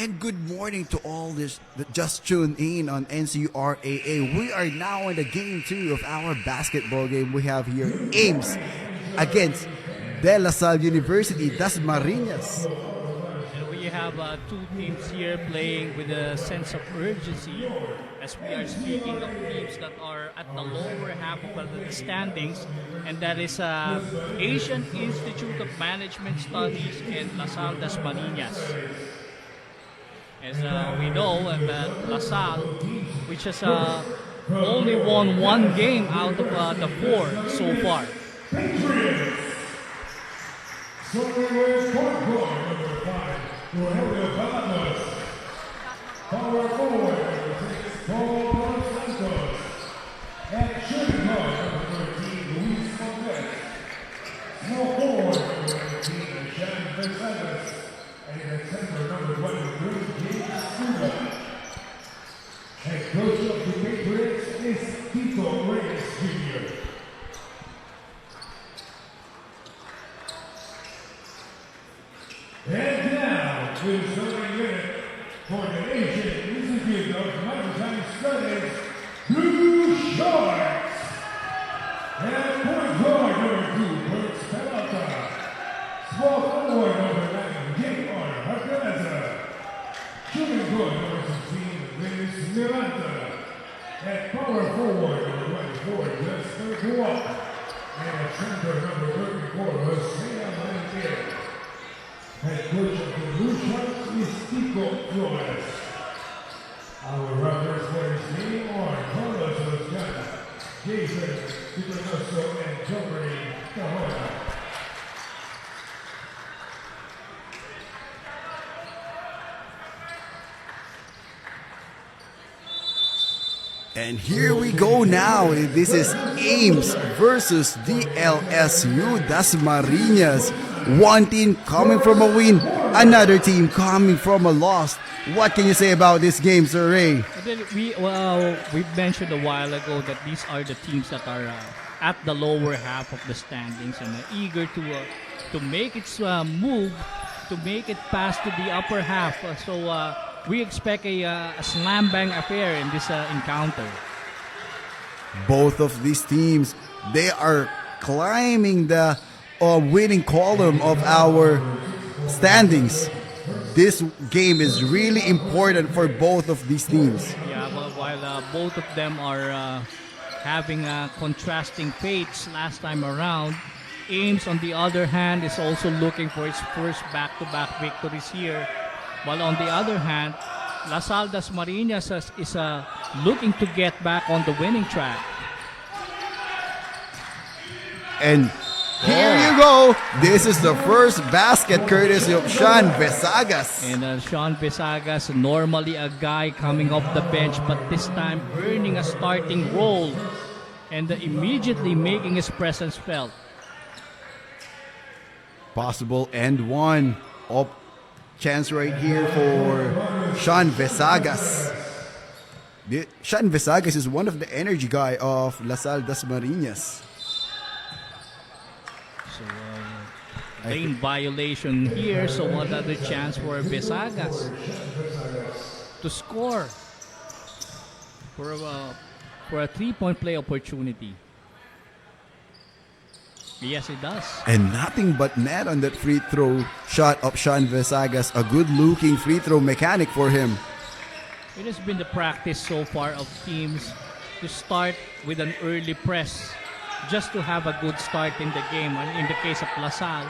And good morning to all this that just tuned in on ncraa. We are now in the game 2 of our basketball game. We have here Ames against De La Salle University, Dasmariñas. And we have two teams here playing with a sense of urgency as we are speaking of teams that are at the lower half of the standings, and that is Asian Institute of Management Studies and La Salle Dasmariñas. As we know, that La Salle, which has only won one game out of the 4 so far. So we point guard number 5, Rogelio Palamas. Power forward number 6, Paul Santos. And shooting guard number 13, Luis Montes. Small forward number 19, Shan Versailles. And defender number 23, James Cuba. Head coach of the Patriots is Tito Reyes Jr. And now, to the starting unit for the Asian Institute of Maritime Studies, Blue Sharks. And point guard number 2, Prince Pelota. Small forward number 9, J.R. Hernandez. Shooting guard number 16, Luis Miranda. And power forward number 24, Lester Guap. And center number 34, Jose Amarante. Head coach of the Blue Sharks is Tico Flores. Our runners for his name are Carlos Roscana, Jason Piconoso, and Jeffrey Cahoya. And here we go now. This is Ames versus DLSU Dasmariñas. One team coming from a win, another team coming from a loss. What can you say about this game, Sir Ray? We mentioned a while ago that these are the teams that are at the lower half of the standings and are eager to make its move, to make it past to the upper half. So we expect a slam bang affair in this encounter. Both of these teams, they are climbing the winning column of our standings. This game is really important for both of these teams. Yeah, well, while both of them are having contrasting fates last time around, Ames, on the other hand, is also looking for its first back-to-back victories here. While on the other hand, La Salle Dasmariñas is looking to get back on the winning track. And here you go. This is the first basket courtesy of Sean Vesagas. And Sean Vesagas, normally a guy coming off the bench, but this time earning a starting role and immediately making his presence felt. Possible and one up chance right here for Sean Vesagas. Sean Vesagas is one of the energy guy of La Salle Dasmariñas. So, lane violation here, so another chance for Vesagas to score for a 3-point play opportunity. Yes, it does. And nothing but net on that free throw shot of Sean Vesagas. A good-looking free throw mechanic for him. It has been the practice so far of teams to start with an early press just to have a good start in the game. And in the case of La Salle,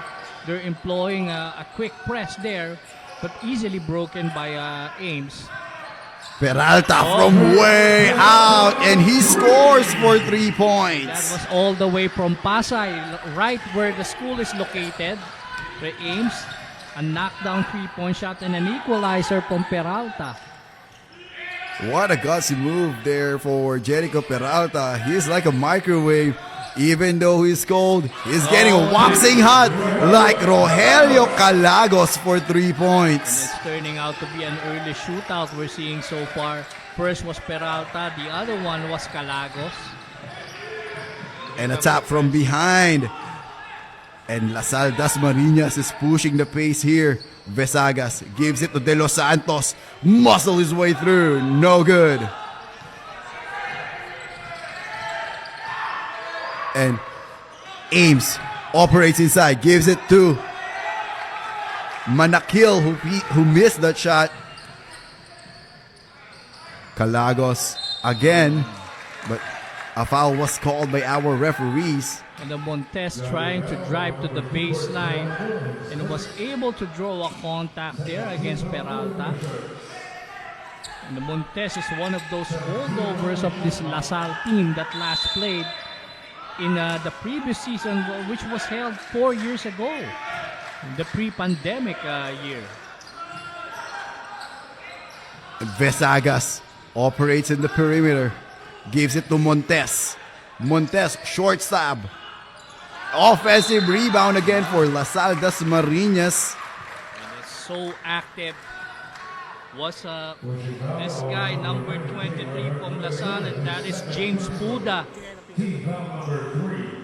they're employing a quick press there, but easily broken by Ames. Peralta from way out, and he scores for 3 points. That was all the way from Pasay, right where the school is located. For Ames, a knockdown 3-point shot and an equalizer from Peralta. What a gutsy move there for Jericho Peralta. He's like a microwave. Even though he's cold, he's getting waxing hot like Rogelio Calagos for 3 points. And it's turning out to be an early shootout we're seeing so far. First was Peralta, the other one was Calagos. And a tap from behind. And La Salle Dasmariñas is pushing the pace here. Vesagas gives it to De Los Santos. Muscle his way through. No good. And Ames operates inside. Gives it to Manakil who missed that shot. Calagos again. But a foul was called by our referees. And the Montes trying to drive to the baseline and was able to draw a contact there against Peralta. And the Montes is one of those holdovers of this LaSalle team that last played in the previous season, which was held 4 years ago, the pre-pandemic year. Vesagas operates in the perimeter. Gives it to Montes. Montes, short stab. Offensive rebound again for LaSalle Dasmariñas. And it's so active was this guy, number 23 from LaSalle, and that is James Puda.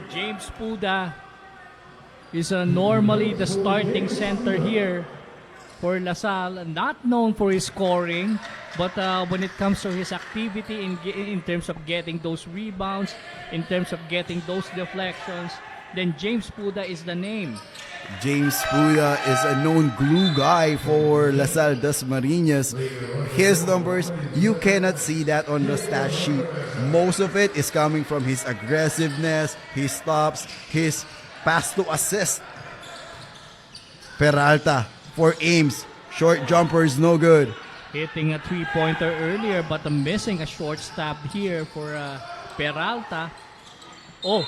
James Puda is normally the starting center here for LaSalle, not known for his scoring, but when it comes to his activity in terms of getting those rebounds, in terms of getting those deflections, then James Puda is the name. James Puda is a known glue guy for LaSalle Dasmariñas. His numbers, you cannot see that on the stat sheet. Most of it is coming from his aggressiveness, his stops, his pass to assist. Peralta for Ames. Short jumper is no good. Hitting a three-pointer earlier, but missing a short stab here for Peralta. Oh,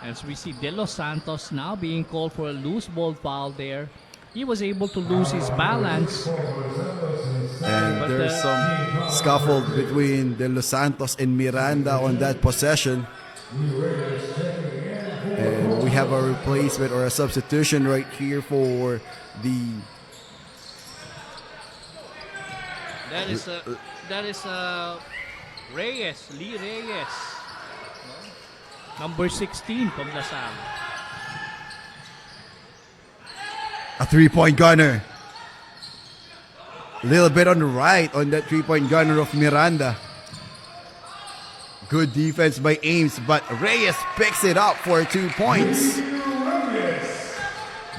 as we see De Los Santos now being called for a loose ball foul there. He was able to lose his balance. And there's some scuffle between De Los Santos and Miranda on that possession. And we have a replacement or a substitution right here for the... That is Reyes, Lee Reyes. Number 16 from LaSalle. A three-point gunner. A little bit on the right on that three-point gunner of Miranda. Good defense by Ames, but Reyes picks it up for 2 points.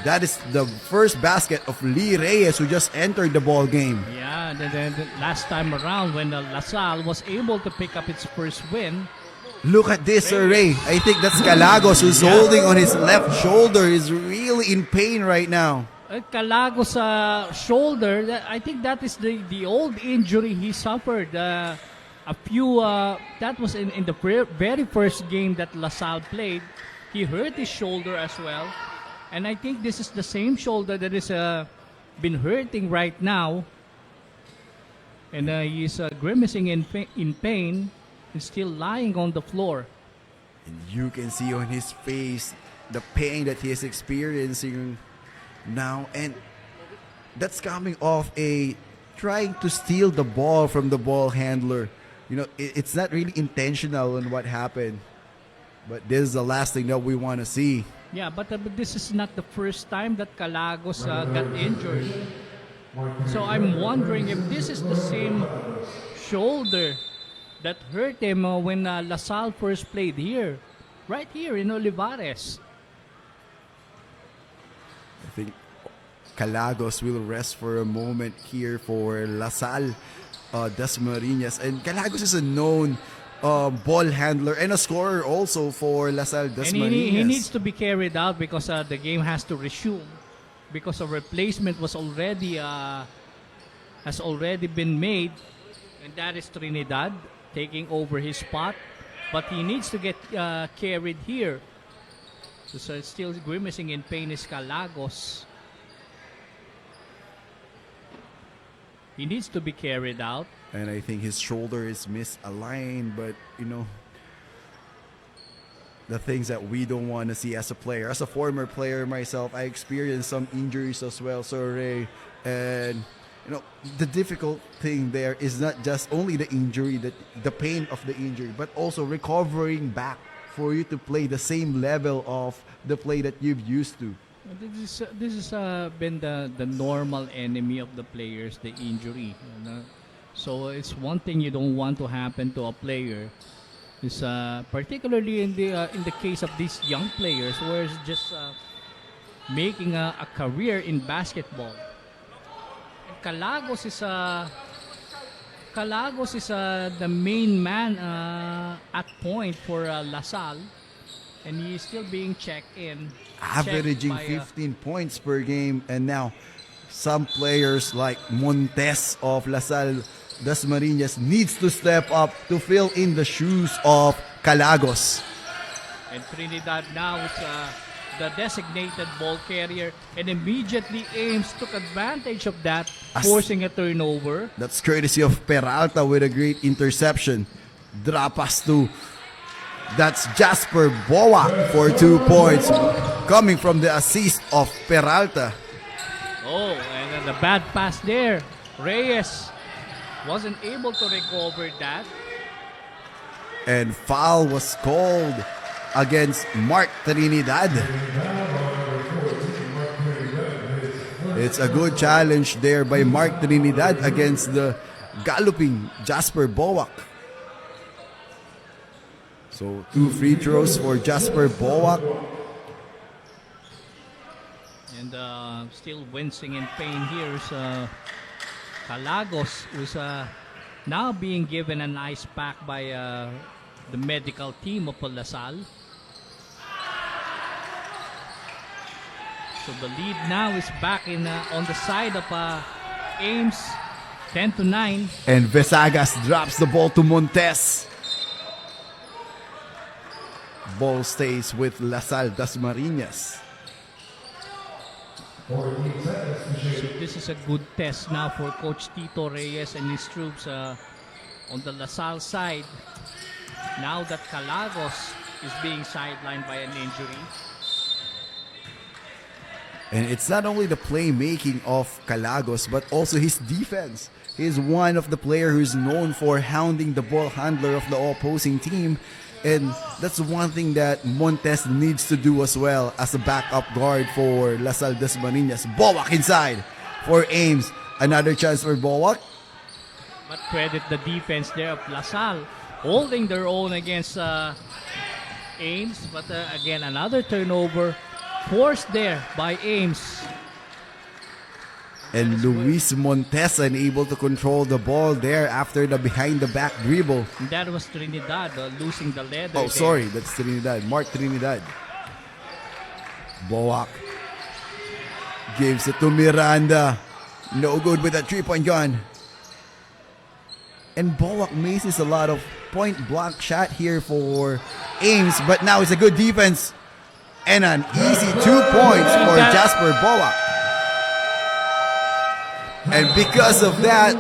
That is the first basket of Lee Reyes, who just entered the ball game. Yeah, the last time around when LaSalle was able to pick up its first win. Look at this, Sir Ray. I think that's Calagos who's holding on his left shoulder. He's really in pain right now. Calagos' shoulder, I think that is the old injury he suffered. That was in the very first game that LaSalle played. He hurt his shoulder as well. And I think this is the same shoulder that is been hurting right now. And he's grimacing in pain. Is still lying on the floor. And you can see on his face the pain that he is experiencing now. And that's coming off trying to steal the ball from the ball handler. You know, it's not really intentional on what happened. But this is the last thing that we want to see. Yeah, but this is not the first time that Calagos got injured. So I'm wondering if this is the same shoulder that hurt him when LaSalle first played here. Right here in Olivares. I think Calagos will rest for a moment here for LaSalle Dasmariñas. And Calagos is a known ball handler and a scorer also for LaSalle Dasmariñas. And he needs to be carried out because the game has to resume. Because a replacement has already been made. And that is Trinidad taking over his spot, but he needs to get carried here. So still grimacing in pain is Calagos. He needs to be carried out. And I think his shoulder is misaligned, but you know, the things that we don't want to see as a player. As a former player myself, I experienced some injuries as well, so Ray, and you know, the difficult thing there is not just only the injury, the pain of the injury, but also recovering back for you to play the same level of the play that you've used to. This is been the normal enemy of the players, the injury. So it's one thing you don't want to happen to a player. Is particularly in the case of these young players, where it's just making a career in basketball. And Calagos is the main man at point for LaSalle, and he is still being checked in. Averaging checked by, 15 points per game, and now some players like Montes of LaSalle Dasmariñas needs to step up to fill in the shoes of Calagos. And Trinidad now is the designated ball carrier, and immediately Ames took advantage of that, forcing a turnover. That's courtesy of Peralta with a great interception. Drop pass to, that's Jasper Boak for 2 points, coming from the assist of Peralta. Oh, and then the bad pass there. Reyes wasn't able to recover that. And foul was called against Mark Trinidad. It's a good challenge there by Mark Trinidad against the galloping Jasper Boak. So 2 free throws for Jasper Boak. And still wincing in pain here is Calagos, who's now being given an ice pack by the medical team of LaSalle. So the lead now is back in on the side of Ames, 10-9. And Vesagas drops the ball to Montes. Ball stays with LaSalle Dasmariñas. So this is a good test now for Coach Tito Reyes and his troops on the LaSalle side. Now that Calagos is being sidelined by an injury. And it's not only the playmaking of Calagos, but also his defense. He's one of the players who's known for hounding the ball handler of the opposing team. And that's one thing that Montes needs to do as well as a backup guard for LaSalle Dasmariñas. Boak inside for Ames. Another chance for Boak. But credit the defense there of LaSalle, holding their own against Ames. But again, another turnover forced there by Ames. And Luis Montes unable to control the ball there after the behind-the-back dribble. And that was Trinidad losing the leather. Oh, sorry, that's Trinidad. Mark Trinidad. Boak gives it to Miranda. No good with that three-point gun. And Boak misses a lot of point-blank shot here for Ames, but now it's a good defense. And an easy 2 points for Jasper Boak. And because of that,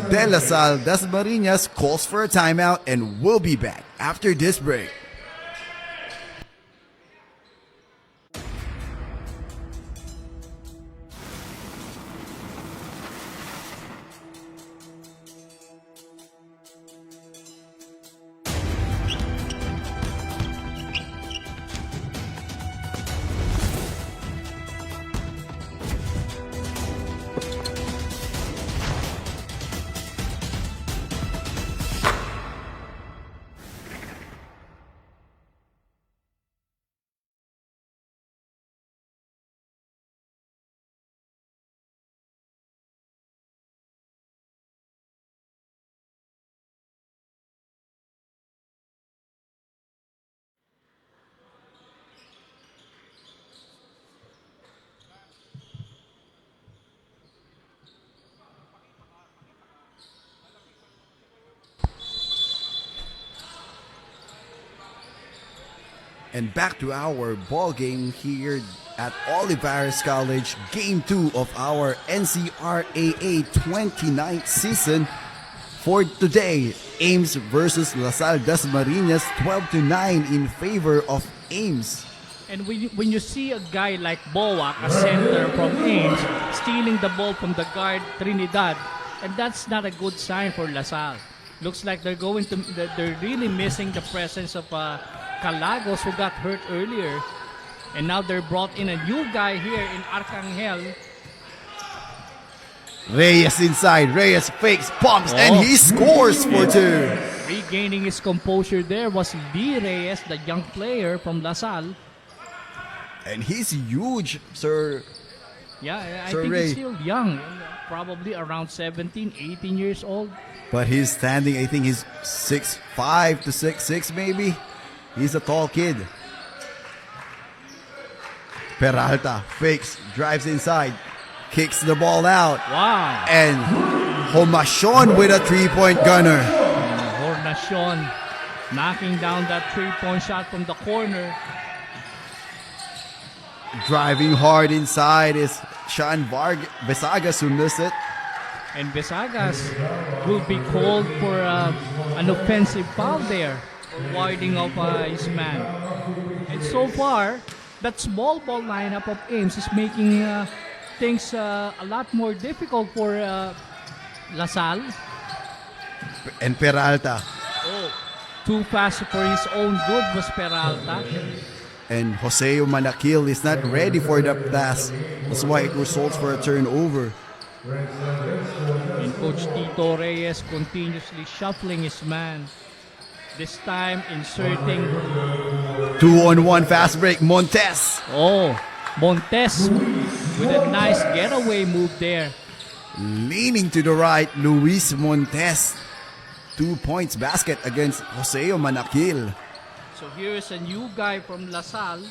De La Salle Dasmariñas calls for a timeout, and we'll be back after this break. And back to our ball game here at Olivares College, Game 2 of our NCRAA 29th season. For today, Ames versus LaSalle Dasmariñas, 12-9 in favor of Ames. And when you see a guy like Boak, a center from Ames, stealing the ball from the guard Trinidad, and that's not a good sign for LaSalle. Looks like they're really missing the presence of Calagos, who got hurt earlier. And now they're brought in a new guy here in Arcangel. Reyes inside. Reyes fakes, pumps, and he scores for 2. Regaining his composure there was Lee Reyes, the young player from LaSalle. And he's huge, sir. Yeah, I Sir think Ray. he's still young. Probably around 17, 18 years old. But he's standing, I think he's 6'5" to 6'6" maybe. He's a tall kid. Peralta fakes, drives inside, kicks the ball out. Wow. And Homashon with a 3-point gunner. Hornacion knocking down that 3-point shot from the corner. Driving hard inside is Sean Vesagas who missed it. And Vesagas will be called for an offensive foul there, warding off his man. And so far, that small ball lineup of Ames is making things a lot more difficult for LaSalle. And Peralta. Too fast for his own good was Peralta. And Jose Manakil is not ready for the pass. That's why it results for a turnover. And Coach Tito Reyes continuously shuffling his man. This time inserting 2-on-1 fast break. Montes. Montes with a nice getaway move there. Leaning to the right, Luis Montes. 2 points basket against Jose Manakil. So here is a new guy from LaSalle,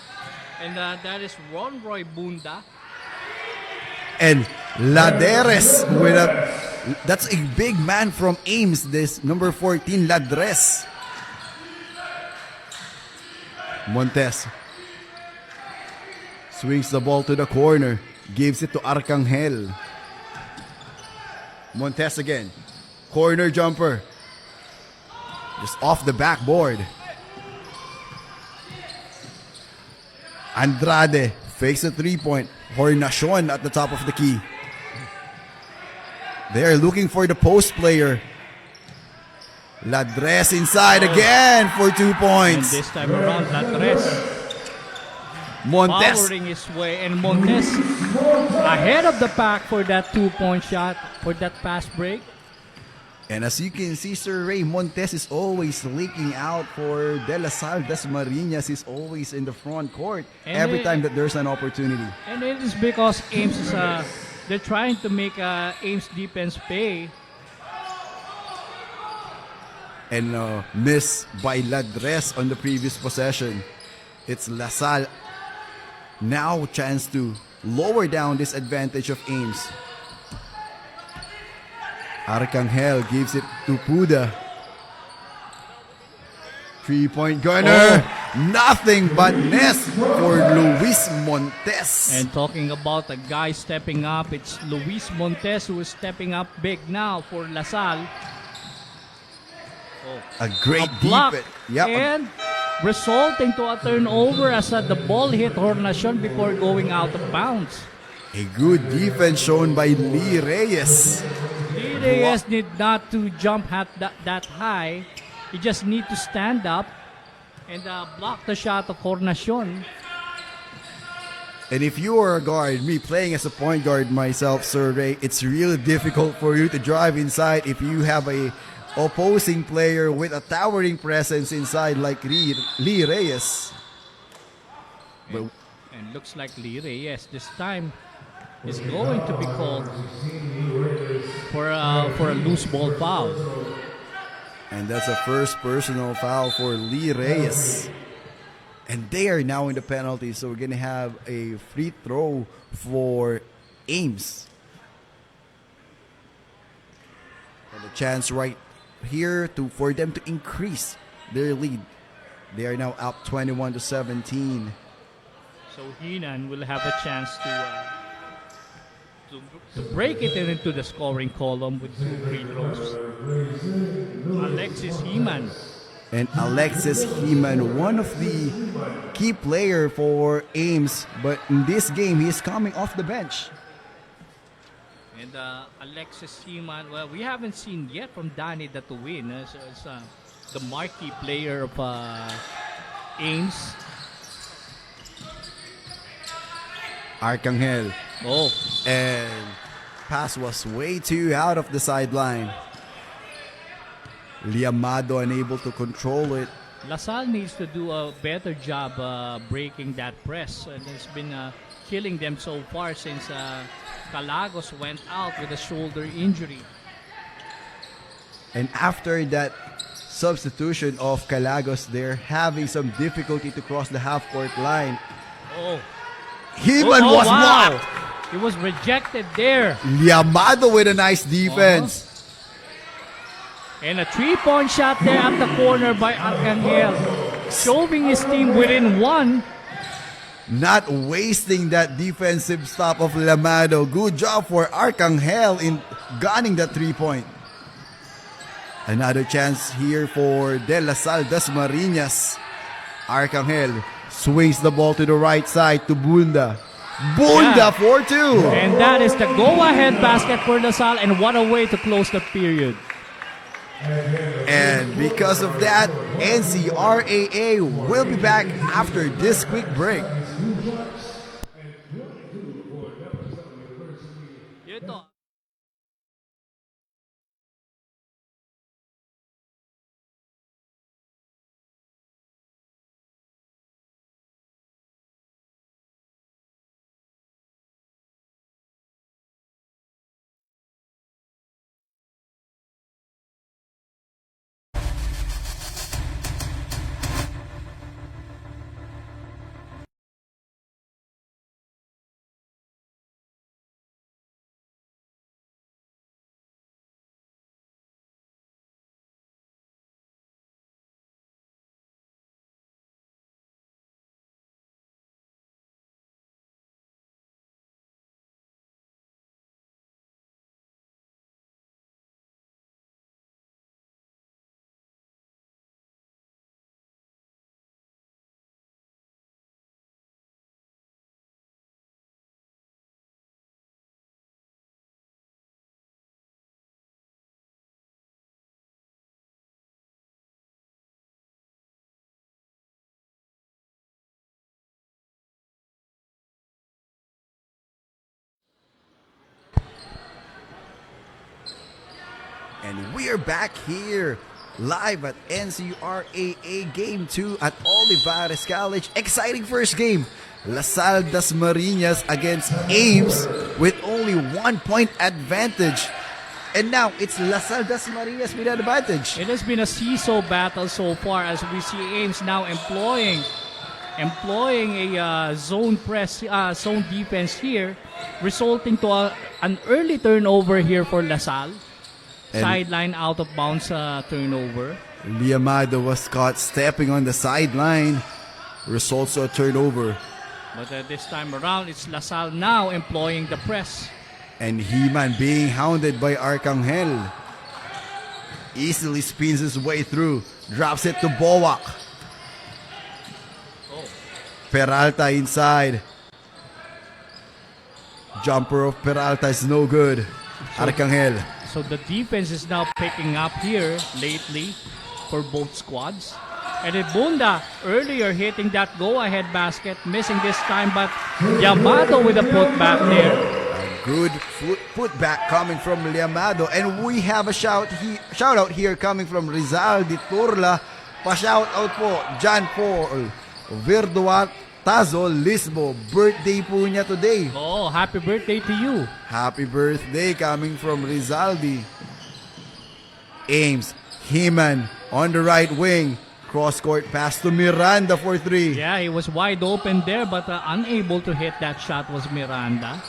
and that is Ron Roy Bunda. And Laderes with that's a big man from Ames, this number 14 Ladres. Montes swings the ball to the corner, gives it to Arcangel. Montes again, corner jumper, just off the backboard. Andrade fakes a 3-point. Hornacion at the top of the key. They're looking for the post player. Ladres inside again for 2 And points. this time around, Ladres Montes. powering his way, and Montes ahead of the pack for that 2-point shot, for that fast break. And as you can see, Sir Ray, Montes is always leaking out for De La Salle. Dasmariñas is always in the front court And every time that there's an opportunity. And it is because Ames is they're trying to make Ames defense pay. And miss by Ladres on the previous possession. It's La Salle now chance to lower down this advantage of Ames. Arcangel gives it to Puda. 3-point gunner. Nothing but nest for Luis Montes. And talking about a guy stepping up, it's Luis Montes who is stepping up big now for LaSalle. A great Block defense. Yep. and resulting to a turnover as the ball hit Hornacion before going out of bounds. A good defense shown by Lee Reyes. Lee Reyes need not to jump at that high. He just need to stand up and block the shot of Hornacion. And if you are a guard, me playing as a point guard myself, Sir Ray, it's really difficult for you to drive inside if you have a opposing player with a towering presence inside like Lee Reyes. But And looks like Lee Reyes this time is going to be called for a loose ball foul. and that's a first personal foul for Lee Reyes. And they are now in the penalty, so we're going to have a free throw for Ames. And a chance right here for them to increase their lead. They are now up 21-17. So Heenan will have a chance to break it into the scoring column with 2 free throws. Alexis Heeman. And Alexis Heeman, one of the key player for Ames, but in this game, he is coming off the bench. And Alexis Heeman, well, we haven't seen yet from Danny Datuin as the marquee player of Ames. Arcangel. Oh, And pass was way too out of the sideline. Liamado unable to control it. LaSalle needs to do a better job breaking that press. And it's been killing them so far since Calagos went out with a shoulder injury. And after that substitution of Calagos, they're having some difficulty to cross the half-court line. Oh, Heman was wow. blocked. He was rejected there. Liamado with a nice defense. And a three-point shot there at the corner by Arcangel. Showing his team within one. Not wasting that defensive stop of Liamado. Good job for Arcangel in gunning that 3-point. Another chance here for De La Salle Dasmariñas. Arcangel swings the ball to the right side to Bunda. Bunda Yeah. for 2. And that is the go-ahead basket for LaSalle. And what a way to close the period. And because of that, NCRAA will be back after this quick break. And we're back here live at NCRAA Game 2 at Olivares College. Exciting first game. LaSalle Dasmariñas against Ames with only 1 point advantage. And now it's LaSalle Dasmariñas with an advantage. It has been a seesaw battle so far as we see Ames now employing a zone press, zone defense here, resulting to an early turnover here for LaSalle. Sideline out of bounds turnover. Liamado was caught stepping on the sideline. Results to a turnover. But this time around, it's LaSalle now employing the press. And Heman being hounded by Arcangel. Easily spins his way through. Drops it to Bowak. Peralta inside. Jumper of Peralta is no good. Arcangel. So the defense is now picking up here lately for both squads. And Bunda earlier hitting that go-ahead basket, missing this time, but Yamato with a putback there. A good putback coming from Liamado. And we have a shout out here coming from Rizal de Turla. Pa-shout out po, John Paul Verduatazo Lisbo. Birthday po niya today. Oh, happy birthday to you. Happy birthday coming from Rizaldi. Ames, Heman on the right wing. Cross-court pass to Miranda for 3. Yeah, he was wide open there, but unable to hit that shot was Miranda.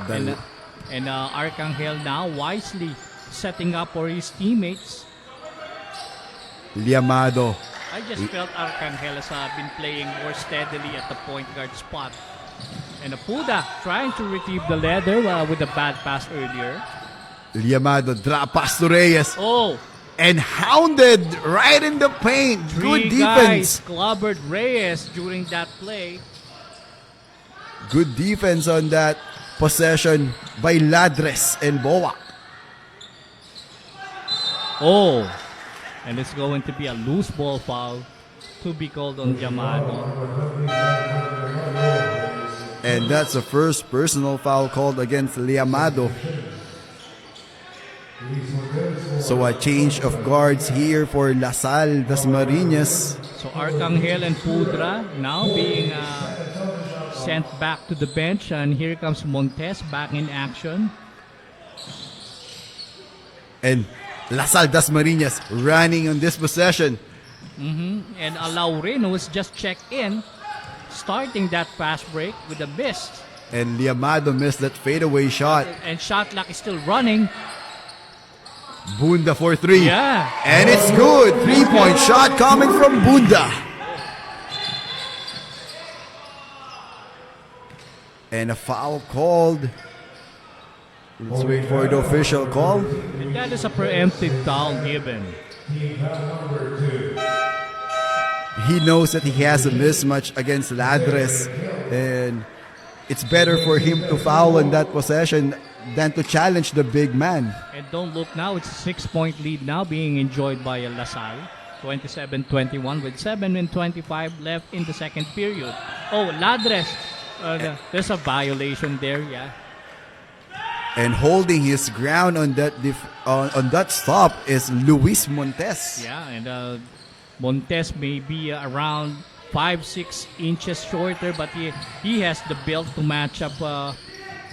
And Arcangel now wisely setting up for his teammates. Liamado. I just felt Arcangel has been playing more steadily at the point guard spot. And Apuda trying to retrieve the leather with a bad pass earlier. Liamado drop pass to Reyes. Oh! And hounded right in the paint. Good Three guys defense. clobbered Reyes during that play. Good defense on that possession by Ladres and Bowak. Oh! And it's going to be a loose ball foul to be called on Yamato. And And that's the first personal foul called against Liamado. So a change of guards here for Lasal Dasmariñas. So Arcangel and Pudra now being sent back to the bench, and here comes Montes back in action. And Lasal Dasmariñas running on this possession. And Alaurin, who was just checked in, starting that fast break with a miss. And Liamado missed that fadeaway shot. And shot clock is still running. Bunda for three. Yeah. And it's good. 3-point shot coming from Bunda. And a foul called. Let's wait for the official call. And that is a preemptive foul given. He knows that he has a mismatch against Ladres. And it's better for him to foul in that possession than to challenge the big man. And don't look now, it's a 6-point lead now being enjoyed by LaSalle. 27-21 with 7:25 left in the second period. Oh, Ladres. There's a violation there, yeah. And holding his ground on that stop is Luis Montes. Yeah, and Montes may be around 5-6 inches shorter, but he has the build to match up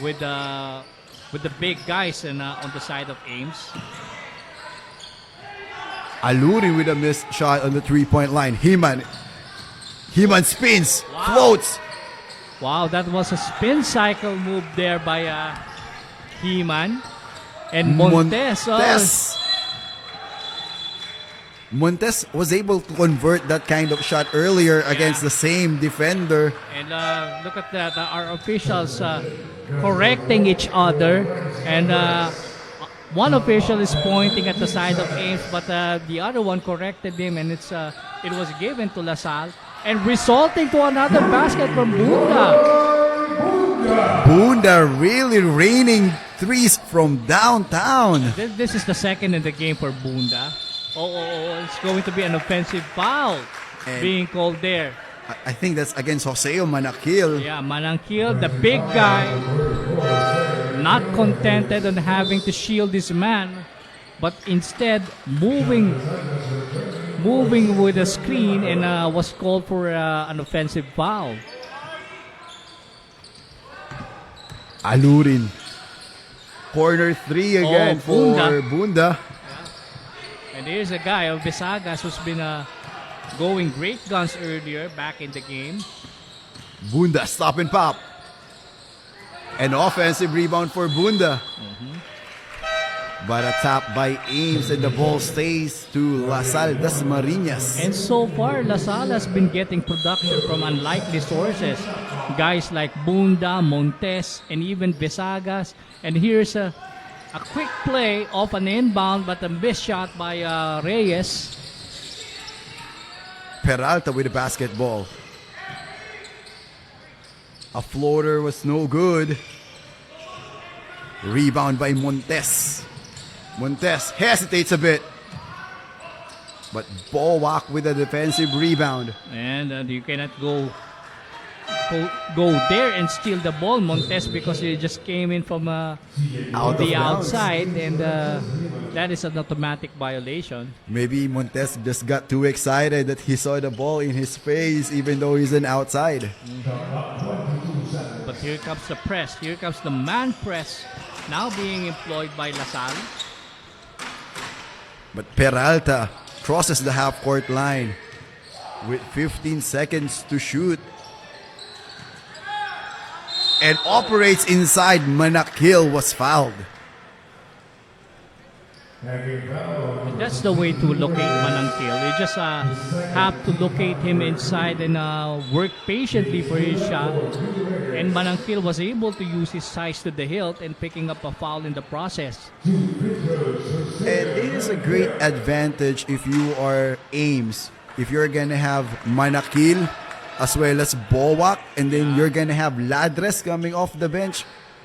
with the big guys and on the side of Ames. Aluri with a missed shot on the 3-point line. Heman spins, floats. Wow, that was a spin cycle move there by Heman. And Montes. Montes was able to convert that kind of shot earlier against the same defender. And look at that, our officials correcting each other. And one official is pointing at the side of Ames, but the other one corrected him, and it was given to LaSalle. And resulting to another basket from Bunda. Bunda really raining threes from downtown. This is the second in the game for Bunda. It's going to be an offensive foul being called there. I think that's against Joseo Manakil. Yeah, Manakil, the big guy, not contented on having to shield this man, but instead moving with a screen, and was called for an offensive foul. Alurin. Corner three again for Bunda. And here's a guy of Visagas who's been going great guns earlier back in the game. Bunda stop and pop. An offensive rebound for Bunda. But a tap by Ames, and the ball stays to Lasal Dasmariñas. And so far, LaSalle has been getting production from unlikely sources. Guys like Bunda, Montes, and even Visagas. And here's a quick play off an inbound, but a missed shot by Reyes. Peralta with the basketball. A floater was no good. Rebound by Montes. Montes hesitates a bit. But Bowak with a defensive rebound. And you cannot go there and steal the ball, Montes, because he just came in from the outside, and that is an automatic violation. Maybe Montes just got too excited that he saw the ball in his face, even though he's an outside. But here comes the press. Here comes the man press, now being employed by LaSalle. But Peralta crosses the half-court line with 15 seconds to shoot. And operates inside. Manakil was fouled. And that's the way to locate Manakil. You just have to locate him inside and work patiently for his shot. And Manakil was able to use his size to the hilt and picking up a foul in the process. And it is a great advantage if you are Ames. If you're gonna have Manakil as well as Bowak, and then you're gonna have Ladres coming off the bench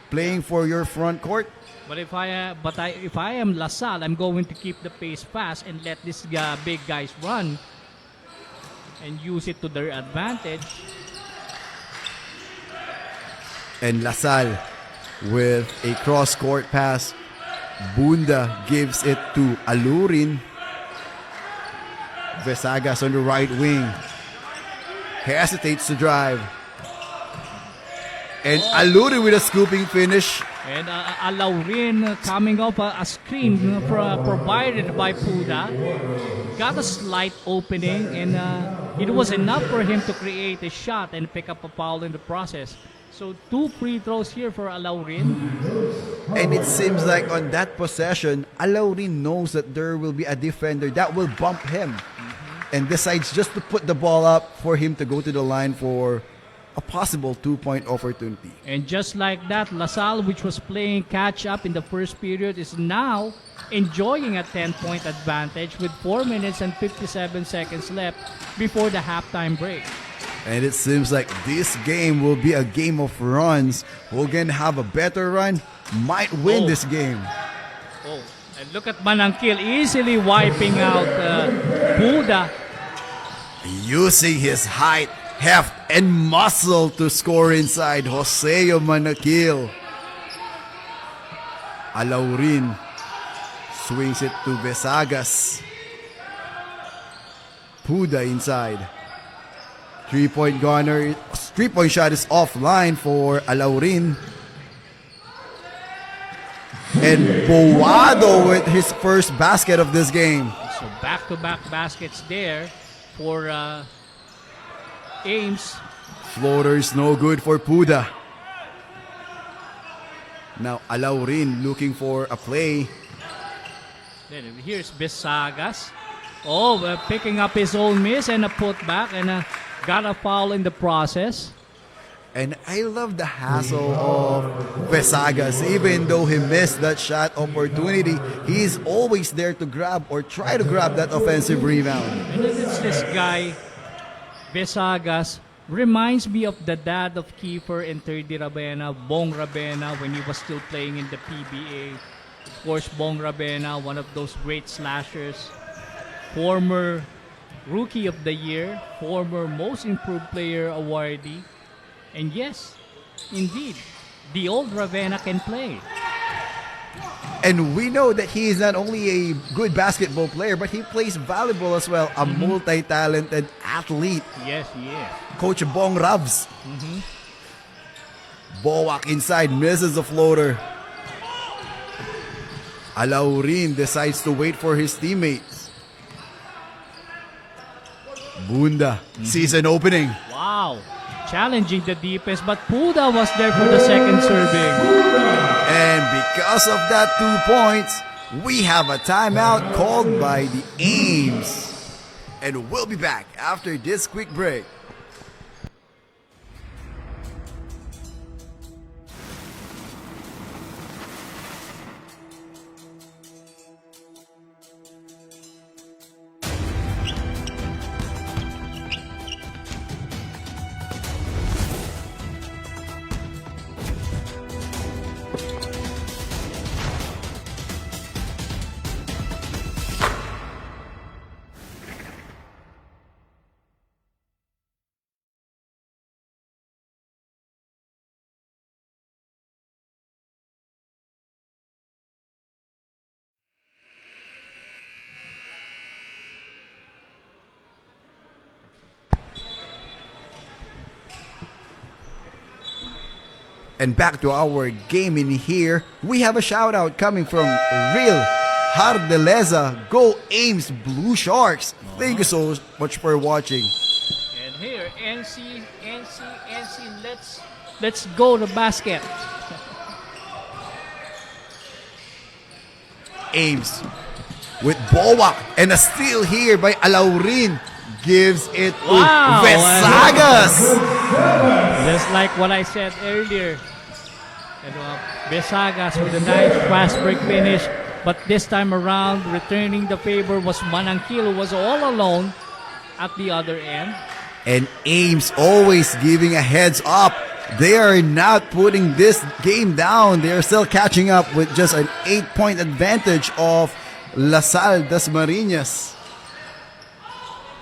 playing for your front court. But if I am LaSalle, I'm going to keep the pace fast and let these big guys run and use it to their advantage. And Lasal with a cross-court pass. Bunda gives it to Alurin. Vesagas on the right wing. Hesitates to drive. And Alurin with a scooping finish. And Alaurin coming off a screen provided by Puda. Got a slight opening, and it was enough for him to create a shot and pick up a foul in the process. So 2 free throws here for Alaurin. And it seems like on that possession, Alaurin knows that there will be a defender that will bump him. And decides just to put the ball up for him to go to the line for a possible 2-point opportunity. And just like that, LaSalle, which was playing catch-up in the first period, is now enjoying a 10-point advantage with 4 minutes and 57 seconds left before the halftime break. And it seems like this game will be a game of runs. Who can have a better run might win this game. Oh, and look at Manangkil easily wiping out Buda. Using his height, heft, and muscle to score inside. Joseo Manakil. Alaurin swings it to Vesagas. Puda inside. 3-point gunner. 3-point shot is offline for Alaurin. And Boado with his first basket of this game. So back-to-back baskets there for Ames. Floater is no good for Puda. Now Alaurin looking for a play. Then here's Vesagas. Oh, picking up his own miss and a putback, and got a foul in the process. And I love the hassle of Vesagas. Even though he missed that shot opportunity, he's always there to grab or try to grab that offensive rebound. And then it's this guy, Vesagas, reminds me of the dad of Kiefer and Terdy Rabena, Bong Rabena, when he was still playing in the PBA. Of course, Bong Rabena, one of those great slashers. Former Rookie of the Year, former Most Improved Player awardee. And yes, indeed, the old Ravenna can play. And we know that he is not only a good basketball player, but he plays volleyball as well. A multi-talented athlete. Yes, he is. Coach Bong Ravs. Bowak inside, misses the floater. Alaurin decides to wait for his teammates. Bunda sees an opening. Wow. Challenging the defense, but Puda was there for the second serving. And because of that 2 points, we have a timeout called by the Ames. And we'll be back after this quick break. And back to our game in here, we have a shout out coming from Real Hardeleza. Go Ames Blue Sharks. Thank you so much for watching. And here, NC, let's go to basket. Ames with Bowak, and a steal here by Alaurin. Gives it to Vesagas. Just like what I said earlier. And Vesagas with a nice fast break finish. But this time around, returning the favor was Manangkil, who was all alone at the other end. And Ames always giving a heads up. They are not putting this game down. They are still catching up with just an 8-point advantage of LaSalle Dasmariñas.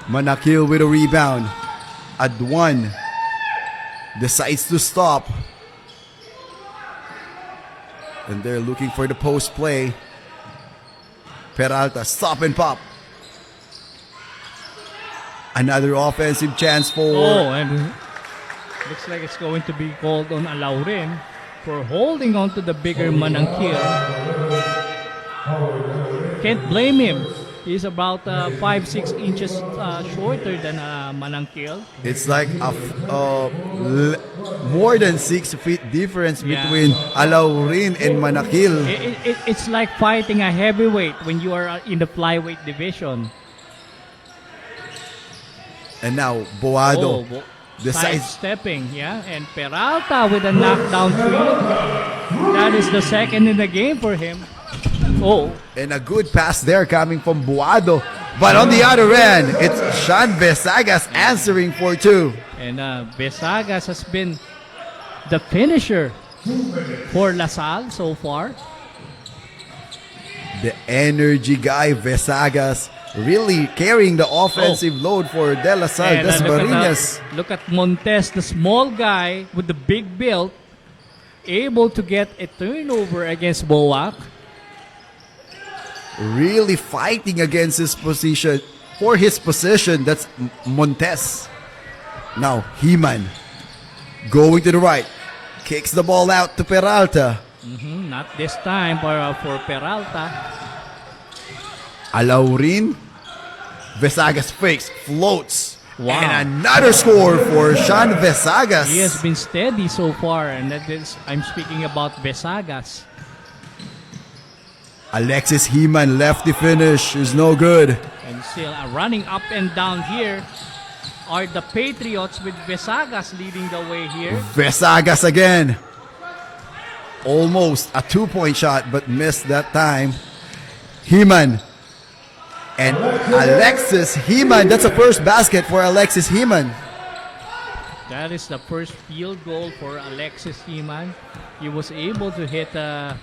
Manakil with a rebound. Adwan decides to stop. And they're looking for the post play. Peralta, stop and pop. Another offensive chance for... Oh, and looks like it's going to be called on Alaurin for holding on to the bigger Manangkil. Can't blame him. He's about 5-6 inches shorter than Manangkil. It's like more than 6 feet difference between Alaurin and Manakil. It's like fighting a heavyweight when you are in the flyweight division. And now Boado decides... Sidestepping, and Peralta with a knockdown three. That is the second in the game for him. Oh. And a good pass there coming from Boado. But on the other end, it's Sean Vesagas answering for two. And Vesagas has been the finisher for LaSalle so far. The energy guy, Vesagas, really carrying the offensive load for De La Salle Dasmariñas. Look at Montes, the small guy with the big build, able to get a turnover against Boac. Really fighting against his position. For his position, that's Montes. Now, Heman going to the right. Kicks the ball out to Peralta. Not this time for Peralta. Alaurin. Vesagas fakes, floats. Wow. And another score for Sean Vesagas. He has been steady so far, and that is, I'm speaking about Vesagas. Alexis Heman, lefty finish is no good. And still running up and down here are the Patriots with Vesagas leading the way here. Vesagas again. Almost a 2-point shot, but missed that time. Heman. And Alexis Heman. That's a first basket for Alexis Heman. That is the first field goal for Alexis Heman. He was able to hit a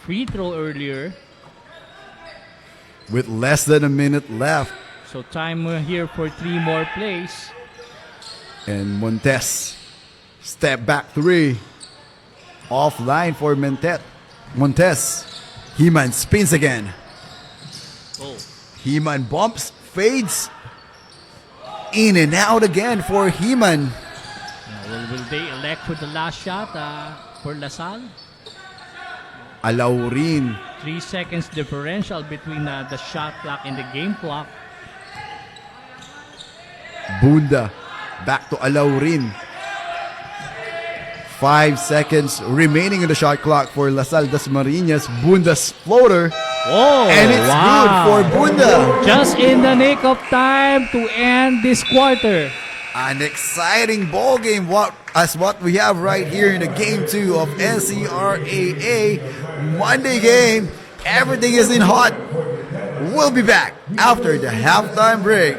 free throw earlier. With less than a minute left. So time here for 3 more plays. And Montes. Step back 3. Offline for Montes. Heman spins again. Oh. Heman bumps, fades. In and out again for Heman. Will they elect for the last shot for LaSalle? Alaurin. 3 seconds differential between the shot clock and the game clock. Bunda. Back to Alaurin. 5 seconds remaining in the shot clock for LaSalle Dasmariñas. Bunda's floater. Oh, and it's good for Bunda. Just in the nick of time to end this quarter. An exciting ball game what we have right here in the game 2 of NCRAA Monday game. Everything is in hot. We'll be back after the halftime break.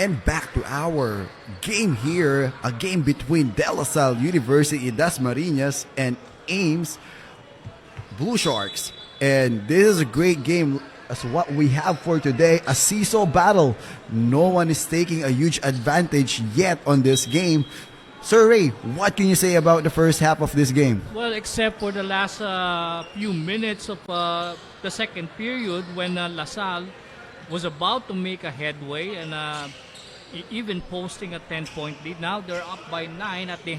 And back to our game here, a game between De La Salle University Dasmariñas and Ames Blue Sharks. And this is a great game as what we have for today, a seesaw battle. No one is taking a huge advantage yet on this game. Sir Ray, what can you say about the first half of this game? Well, except for the last few minutes of the second period when LaSalle was about to make a headway and even posting a 10-point lead. Now they're up by 9 at the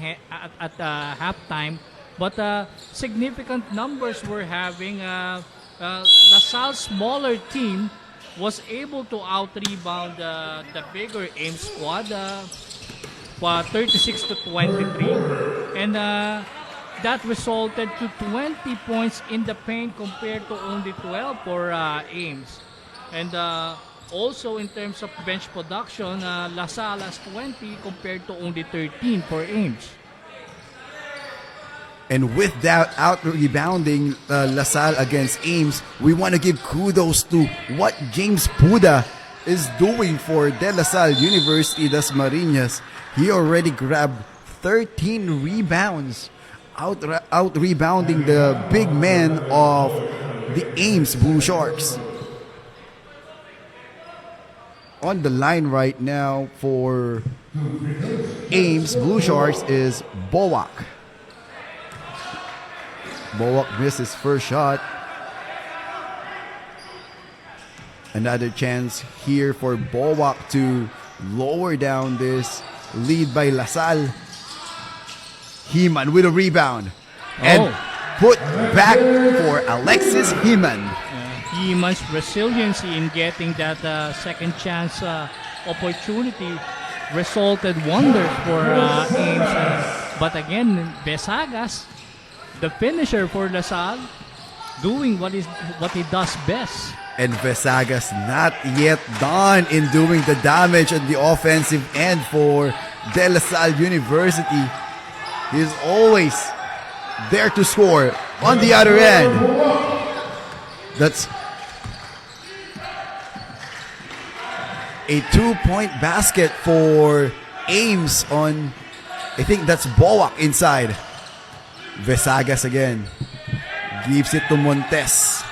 halftime, but significant numbers we're having. LaSalle's smaller team was able to out-rebound the bigger Ames squad 36 to 23, and that resulted to 20 points in the paint compared to only 12 for Ames. And also in terms of bench production, LaSalle has 20 compared to only 13 for Ames. And with that out-rebounding LaSalle against Ames, we want to give kudos to what James Puda is doing for De La Salle University Dasmariñas. He already grabbed 13 rebounds, out-rebounding the big man of the Ames Blue Sharks. On the line right now for Ames Blue Sharks is Bowak. Bowak missed his first shot. Another chance here for Bowak to lower down this lead by LaSalle. Heman with a rebound. And put back for Alexis Heman. Heman's resiliency in getting that second chance opportunity resulted wonders for Ames. But again, Besagas, the finisher for LaSalle, doing what he does best. And Besagas not yet done in doing the damage on the offensive end for De La Salle University. He's always there to score on the other end. That's a 2-point basket for Ames on, I think that's Bowak inside. Besagas again. Gives it to Montes.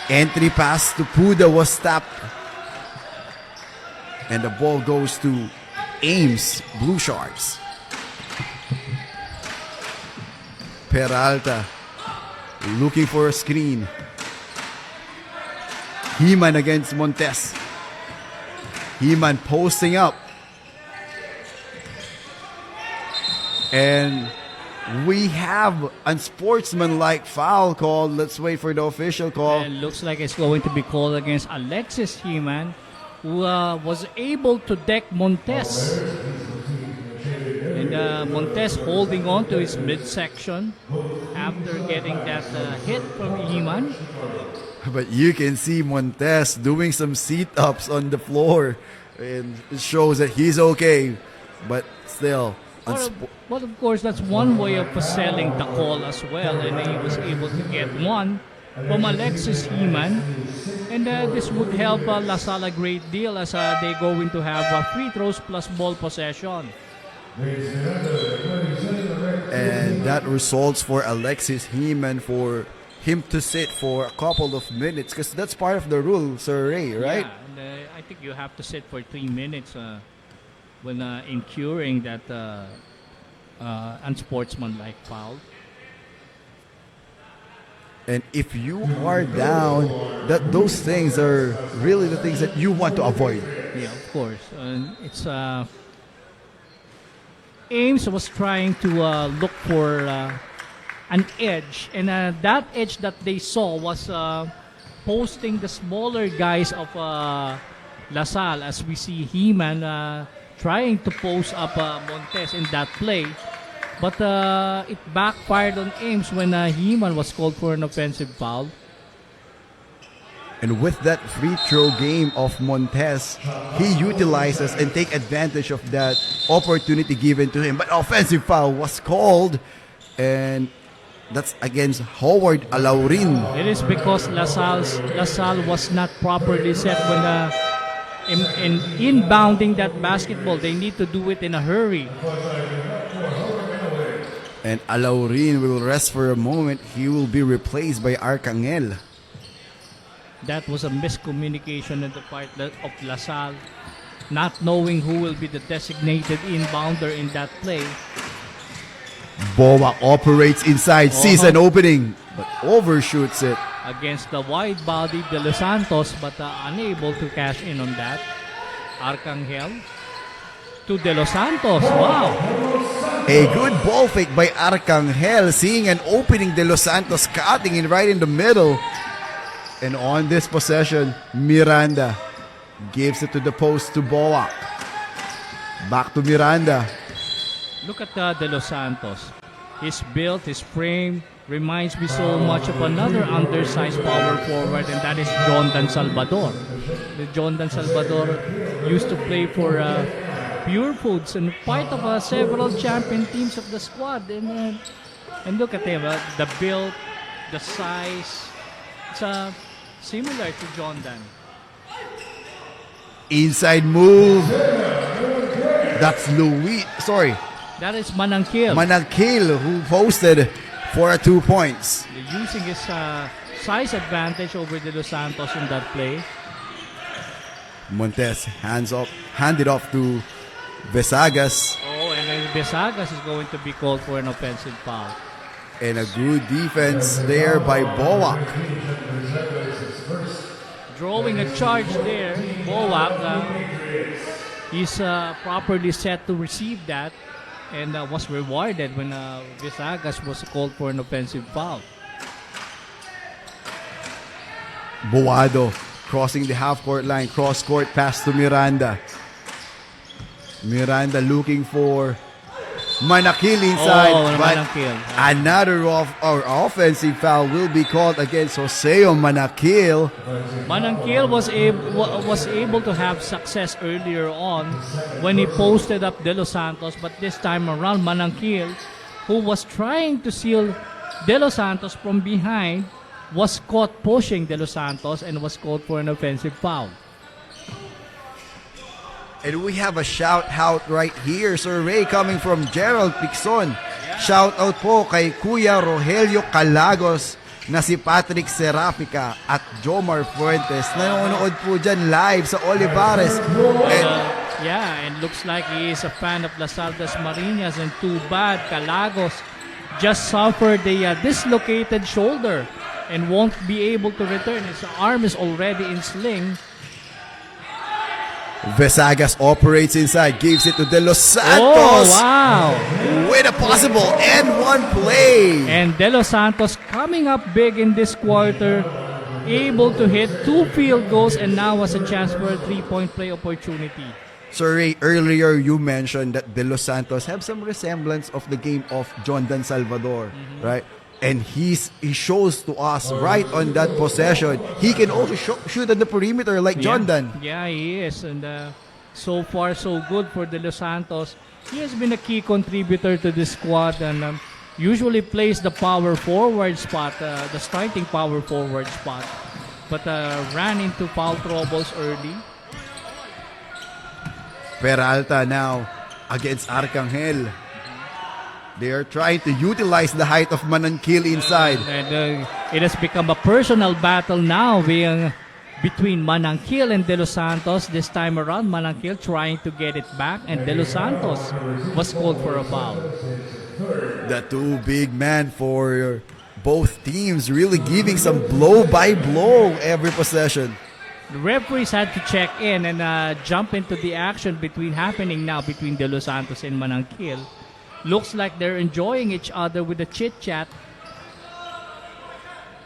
Entry pass to Puda was stopped. And the ball goes to Ames Blue Sharks. Peralta looking for a screen. Heman against Montes. Heman posting up. And we have unsportsmanlike foul called. Let's wait for the official call. It looks like it's going to be called against Alexis Heman, who was able to deck Montes. And Montes holding on to his midsection after getting that hit from Heman. But you can see Montes doing some sit-ups on the floor. And it shows that he's okay. But still... But of course, that's one way of selling the call as well, and he was able to get one from Alexis Heman, and this would help LaSalle a great deal as they're going to have free throws plus ball possession. And that results for Alexis Heman for him to sit for a couple of minutes, because that's part of the rule, Sir Ray, right? Yeah, and I think you have to sit for 3 minutes when incurring that unsportsmanlike foul. And if you are down, those things are really the things that you want to avoid. Yeah, of course. It's Ames was trying to look for an edge, and that edge that they saw was posting the smaller guys of LaSalle, as we see Heman trying to post up Montes in that play. But it backfired on Ames when Heman was called for an offensive foul. And with that free throw game of Montes, he utilizes and take advantage of that opportunity given to him. But offensive foul was called, and that's against Howard Alaurin. It is because LaSalle was not properly set when in inbounding that basketball. They need to do it in a hurry. And Alaurin will rest for a moment. He will be replaced by Arcangel. That was a miscommunication on the part of LaSalle, not knowing who will be the designated inbounder in that play. Boa operates inside, sees an opening, but overshoots it. Against the wide body De Los Santos, but unable to cash in on that. Arcangel to De Los Santos. Wow. A good ball fake by Arcangel, seeing an opening. De Los Santos cutting in right in the middle. And on this possession, Miranda gives it to the post to Boa. Back to Miranda. Look at De Los Santos. His build, his frame reminds me so much of another undersized power forward, and that is Jondan Salvador. The Jondan Salvador used to play for Pure Foods and part of several champion teams of the squad. And look at him, the build, the size. It's similar to Jondan. Inside move. That's Louis. Sorry. That is Manangkil. Manangkil, who posted for 2 points. Using his size advantage over De Los Santos in that play. Montes handed off to Vesagas. Oh, and then Vesagas is going to be called for an offensive foul. And a good defense there by Boak. Drawing a charge there, Boak is properly set to receive that and was rewarded when Vesagas was called for an offensive foul. Boado crossing the half-court line, cross-court pass to Miranda. Miranda looking for Manakil inside, but Manakil. another offensive foul will be called against Joseo Manakil. Manangkil was able to have success earlier on when he posted up De Los Santos, but this time around Manangkil, who was trying to seal De Los Santos from behind, was caught pushing De Los Santos and was called for an offensive foul. And we have a shout out right here, Sir Ray, coming from Gerald Pixon. Shout out po kay Kuya Rogelio Calagos na si Patrick Serafica at Jomar Fuentes. Nanonood po dyan live sa Olivares. And looks like he is a fan of LaSalle Marinas, and too bad Calagos just suffered a dislocated shoulder and won't be able to return. His arm is already in sling. Vesagas operates inside, gives it to De Los Santos. Oh, wow. With a possible N1 play. And De Los Santos coming up big in this quarter, able to hit 2 field goals and now has a chance for a 3-point play opportunity. Sir Ray, earlier you mentioned that De Los Santos have some resemblance of the game of Jondan Salvador, right? And he shows to us right on that possession, he can also shoot at the perimeter like Jondan. Yeah, he is. And so far, so good for De Los Santos. He has been a key contributor to this squad and usually plays the power forward spot, the starting power forward spot. But ran into foul troubles early. Peralta now against Arcangel. They are trying to utilize the height of Manangkil inside. And it has become a personal battle now between Manangkil and De Los Santos. This time around, Manangkil trying to get it back, and De Los Santos was called for a foul. The two big men for both teams really giving some blow-by-blow every possession. The referees had to check in and jump into the action happening now between De Los Santos and Manangkil. Looks like they're enjoying each other with a chit-chat.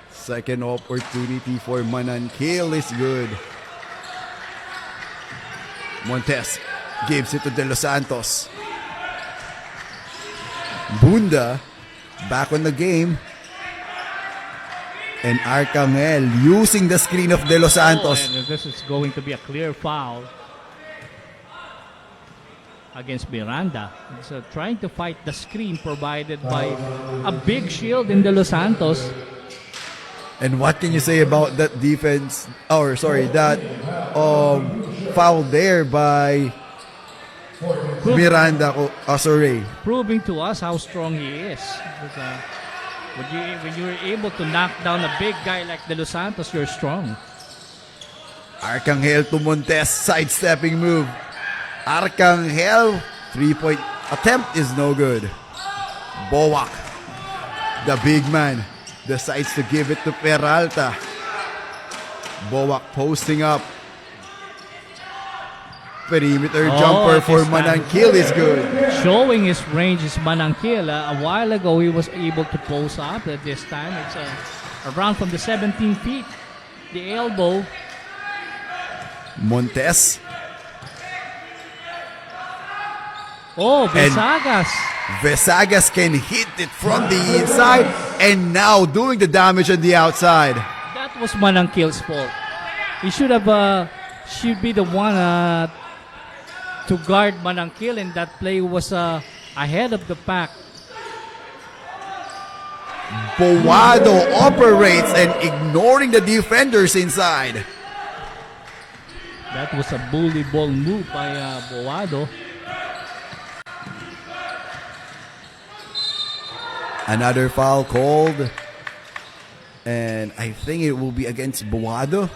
Second opportunity for Manangkil is good. Montes gives it to De Los Santos. Bunda back on the game. And Arcangel using the screen of De Los Santos. And this is going to be a clear foul against Miranda. It's trying to fight the screen provided by a big shield in De Los Santos. And what can you say about that defense? That foul there by Miranda Osoray. Proving to us how strong he is. But, when you're able to knock down a big guy like De Los Santos, you're strong. Arcangel to Montes, sidestepping move. Arcangel, 3-point attempt is no good. Boak, the big man, decides to give it to Peralta. Boak posting up. Perimeter jumper for Manangkil is good. Showing his range is Manangkil. A while ago, he was able to post up. At this time, it's around from the 17 feet. The elbow. Montes. Oh, Vesagas. Vesagas can hit it from the inside and now doing the damage on the outside. That was Manangkil's fault. He should be the one to guard Manangkil, and that play was ahead of the pack. Boado operates and ignoring the defenders inside. That was a bully ball move by Boado. Another foul called. And I think it will be against Boado.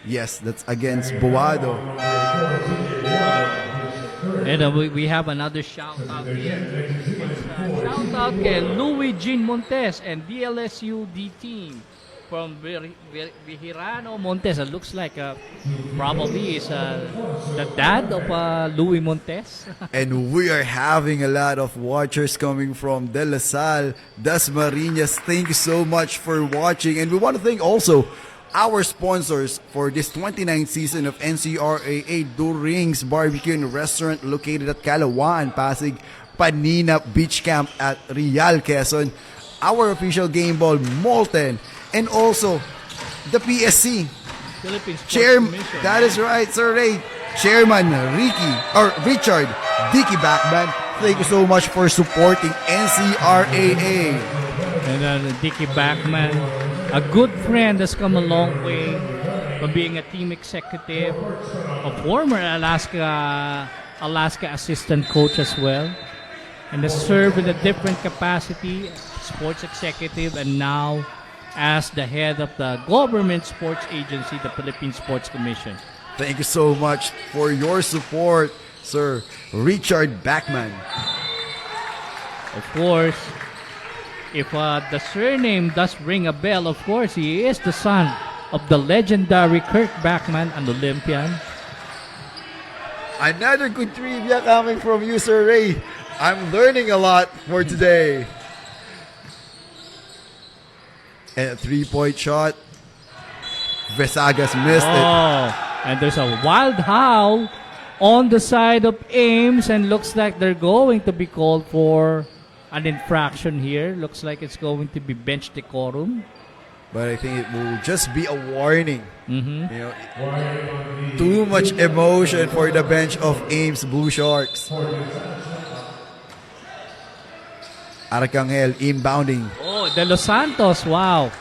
Yes, that's against Boado. And we have another shout out here. Shout out to Louis Jean Montes and DLSU D team from Vihirano Montes. It looks like probably is the dad of Louis Montes. And we are having a lot of watchers coming from De La Salle, Dasmariñas. Thank you so much for watching. And we want to thank also our sponsors for this 29th season of NCRAA Durings Barbecue and Restaurant located at Calawaan, Pasig, Panina Beach Camp at Real, Quezon. Our official game ball, Molten, and also the PSC. Philippines Chairman, that is right, Sir Ray. Chairman Richard Dicky Backman. Thank you so much for supporting NCRAA. And Dicky Backman, a good friend, has come a long way from being a team executive, a former Alaska assistant coach as well, and has served in a different capacity, sports executive, and now as the head of the government sports agency, the Philippine Sports Commission. Thank you so much for your support, Sir Richard Backman. Of course, if the surname does ring a bell, of course, he is the son of the legendary Kurt Backman, an Olympian. Another good trivia coming from you, Sir Ray. I'm learning a lot for today. And a 3-point shot. Vesagas missed it. And there's a wild howl on the side of Ames, and looks like they're going to be called for an infraction here. Looks like it's going to be bench decorum. But I think it will just be a warning. Mm-hmm. You know, too much emotion for the bench of Ames Blue Sharks. Arcangel inbounding. Oh, De Los Santos, wow.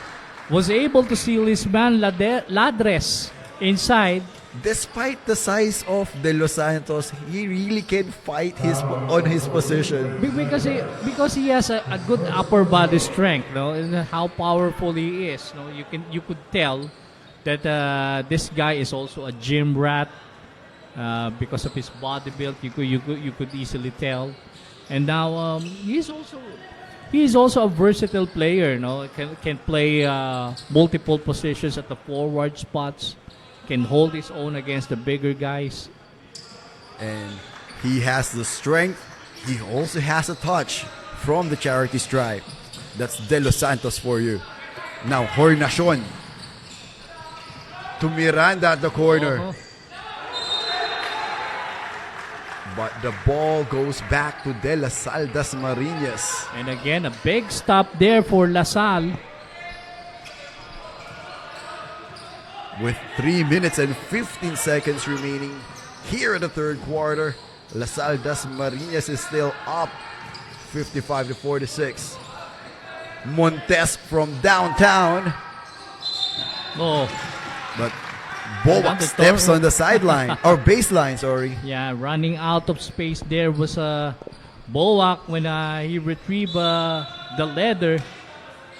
Was able to seal his man Ladres inside. Despite the size of De Los Santos, he really can fight on his position. Because he has a good upper body strength, no, and how powerful he is. No, you could tell that this guy is also a gym rat because of his body build. You could easily tell, and now he's also a versatile player. No, can play multiple positions at the forward spots. Can hold his own against the bigger guys. And he has the strength. He also has a touch from the charity stripe. That's De Los Santos for you. Now, Hornacion to Miranda at the corner. Uh-huh. But the ball goes back to De La Salle Dasmariñas. And again, a big stop there for La Salle. With 3 minutes and 15 seconds remaining here in the third quarter, La Salle Dasmariñas is still up 55-46. Montes from downtown. Oh, But Bowak steps on the sideline or baseline, sorry. Yeah, running out of space there was Bowak when he retrieved the leather.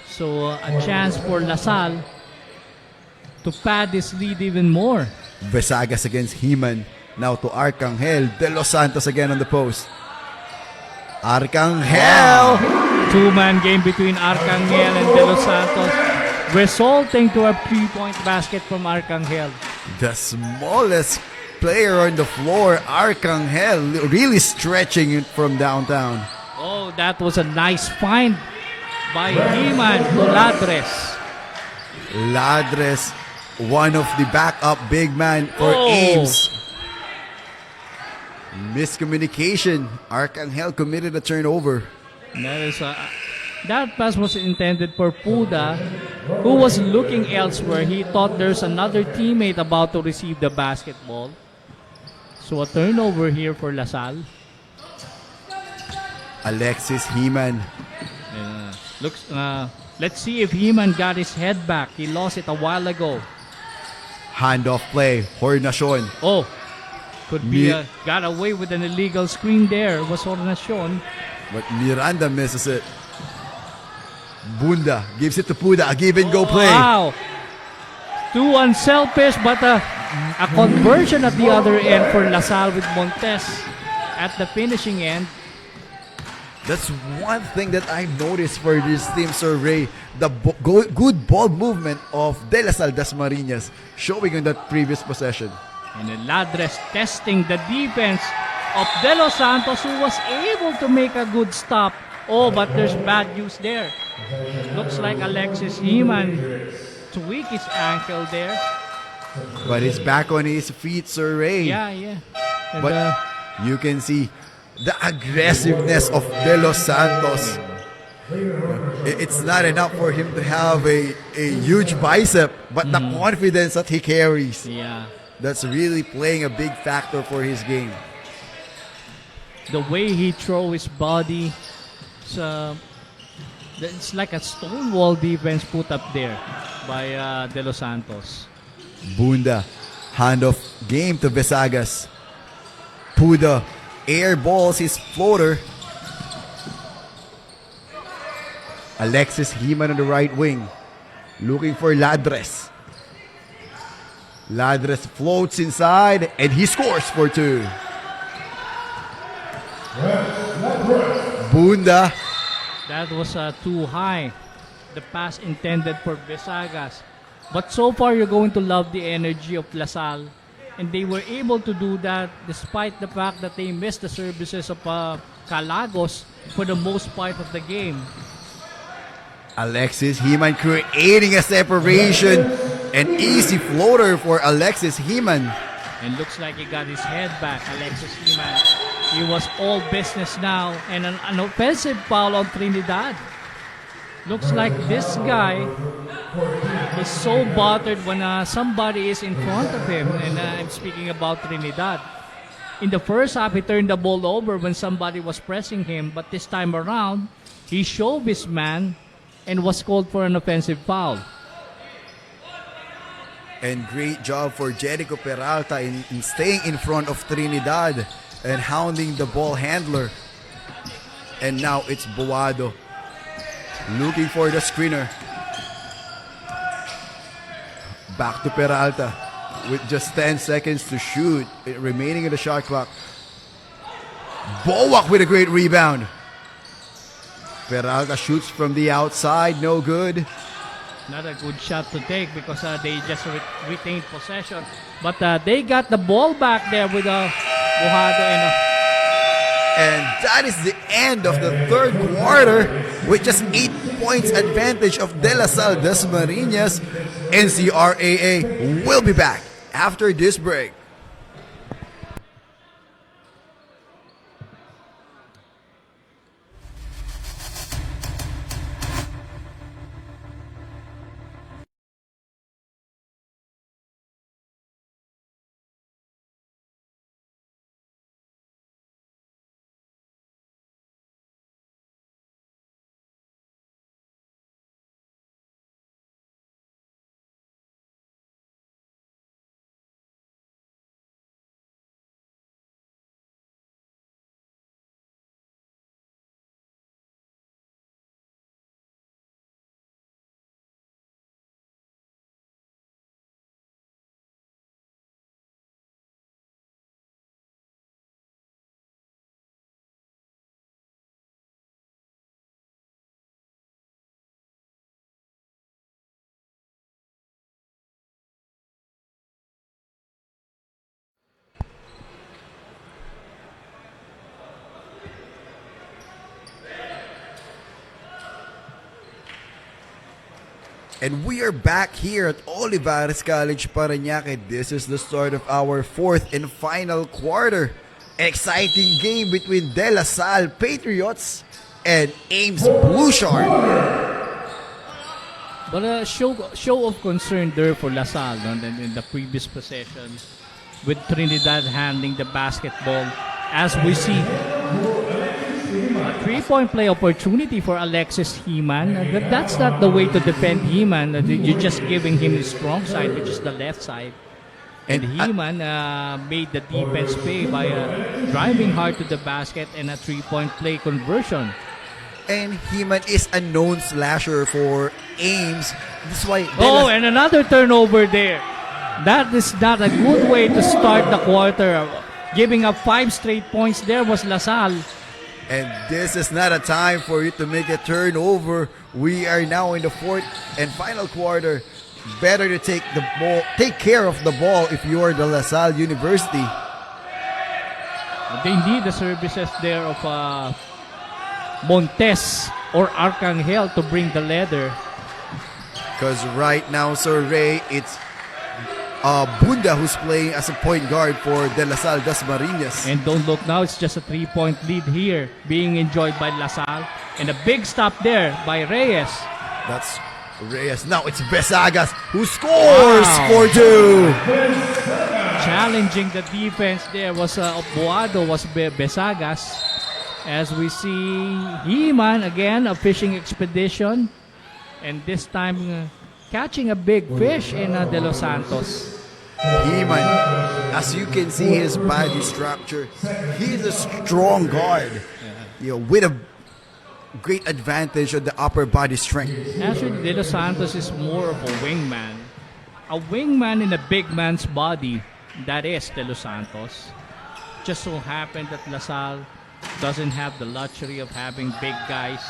So a chance for Lasal to pad this lead even more. Vesagas against Heman. Now to Arcangel. De Los Santos again on the post. Arcangel! Two-man game between Arcangel and De Los Santos, resulting to a 3-point basket from Arcangel. The smallest player on the floor, Arcangel, really stretching it from downtown. Oh, that was a nice find by Heman to Ladres. Ladres, one of the backup big man for Ames. Miscommunication. Arcangel committed a turnover. That pass was intended for Puda, who was looking elsewhere. He thought there's another teammate about to receive the basketball. So a turnover here for LaSalle. Alexis Heman. Let's see if Heman got his head back. He lost it a while ago. Handoff play. Hornacion. Oh, could be got away with an illegal screen there. It was Hornacion. But Miranda misses it. Bunda gives it to Puda. A give and go play. Wow. Too unselfish, but a conversion at the other end for LaSalle with Montes at the finishing end. That's one thing that I noticed for this team survey. The good ball movement of De La Salle Dasmariñas showing on that previous possession. And then Ladres testing the defense of De Los Santos, who was able to make a good stop. Oh, but there's bad news there. Looks like Alexis Heman tweaked his ankle there. But he's back on his feet, Sir Ray. Yeah. And, but you can see the aggressiveness of De Los Santos. It's not enough for him to have a huge bicep, but the confidence that he carries. Yeah. That's really playing a big factor for his game. The way he throws his body, it's like a stonewall defense put up there by De Los Santos. Bunda, handoff game to Vesagas. Puda air balls his floater. Alexis Heman on the right wing, looking for Ladres. Ladres floats inside and he scores for two. Bunda. That was too high. The pass intended for Vesagas. But so far, you're going to love the energy of LaSalle. And they were able to do that despite the fact that they missed the services of Calagos for the most part of the game. Alexis Heman creating a separation. An easy floater for Alexis Heman. And looks like he got his head back, Alexis Heman. He was all business now. And an offensive foul on Trinidad. Looks like this guy is so bothered when somebody is in front of him. And I'm speaking about Trinidad. In the first half, he turned the ball over when somebody was pressing him. But this time around, he shoved his man and was called for an offensive foul. And great job for Jericho Peralta in staying in front of Trinidad and hounding the ball handler. And now it's Boado looking for the screener. Back to Peralta with just 10 seconds to shoot remaining in the shot clock. Bowak with a great rebound. Peralta shoots from the outside, no good. Not a good shot to take because they just retained possession. But they got the ball back there with Boado and that is the end of the third quarter with just 8 points advantage of De La Salle Dasmariñas. NCRAA will be back after this break. And we are back here at Olivares College, Parañaque. This is the start of our fourth and final quarter. Exciting game between De La Salle Patriots and Ames Blue Shark. But a show of concern there for LaSalle in the previous possession with Trinidad handling the basketball. As we see, a three-point play opportunity for Alexis Heman. That's not the way to defend Heman. You're just giving him the strong side, which is the left side. And Heman made the defense pay by driving hard to the basket and a three-point play conversion. And Heman is a known slasher for Ames. That's why. And another turnover there. That is not a good way to start the quarter. Giving up 5 straight points there was LaSalle. And this is not a time for you to make a turnover. We are now in the fourth and final quarter. Better to take care of the ball if you are the LaSalle University. They need the services there of Montes or Arcangel to bring the leather. Because right now, Sir Ray, it's Bunda who's playing as a point guard for De La Salle Dasmariñas. And don't look now, it's just a 3-point lead here being enjoyed by LaSalle. And a big stop there by Reyes. That's Reyes. Now it's Besagas who scores for 2. Challenging the defense there was Boado was Besagas. As we see Heman again, a fishing expedition. And this time catching a big fish in De Los Santos. Heman, as you can see his body structure, he's a strong guard, with a great advantage of the upper body strength. Actually, De Los Santos is more of a wingman. A wingman in a big man's body. That is De Los Santos. Just so happened that LaSalle doesn't have the luxury of having big guys.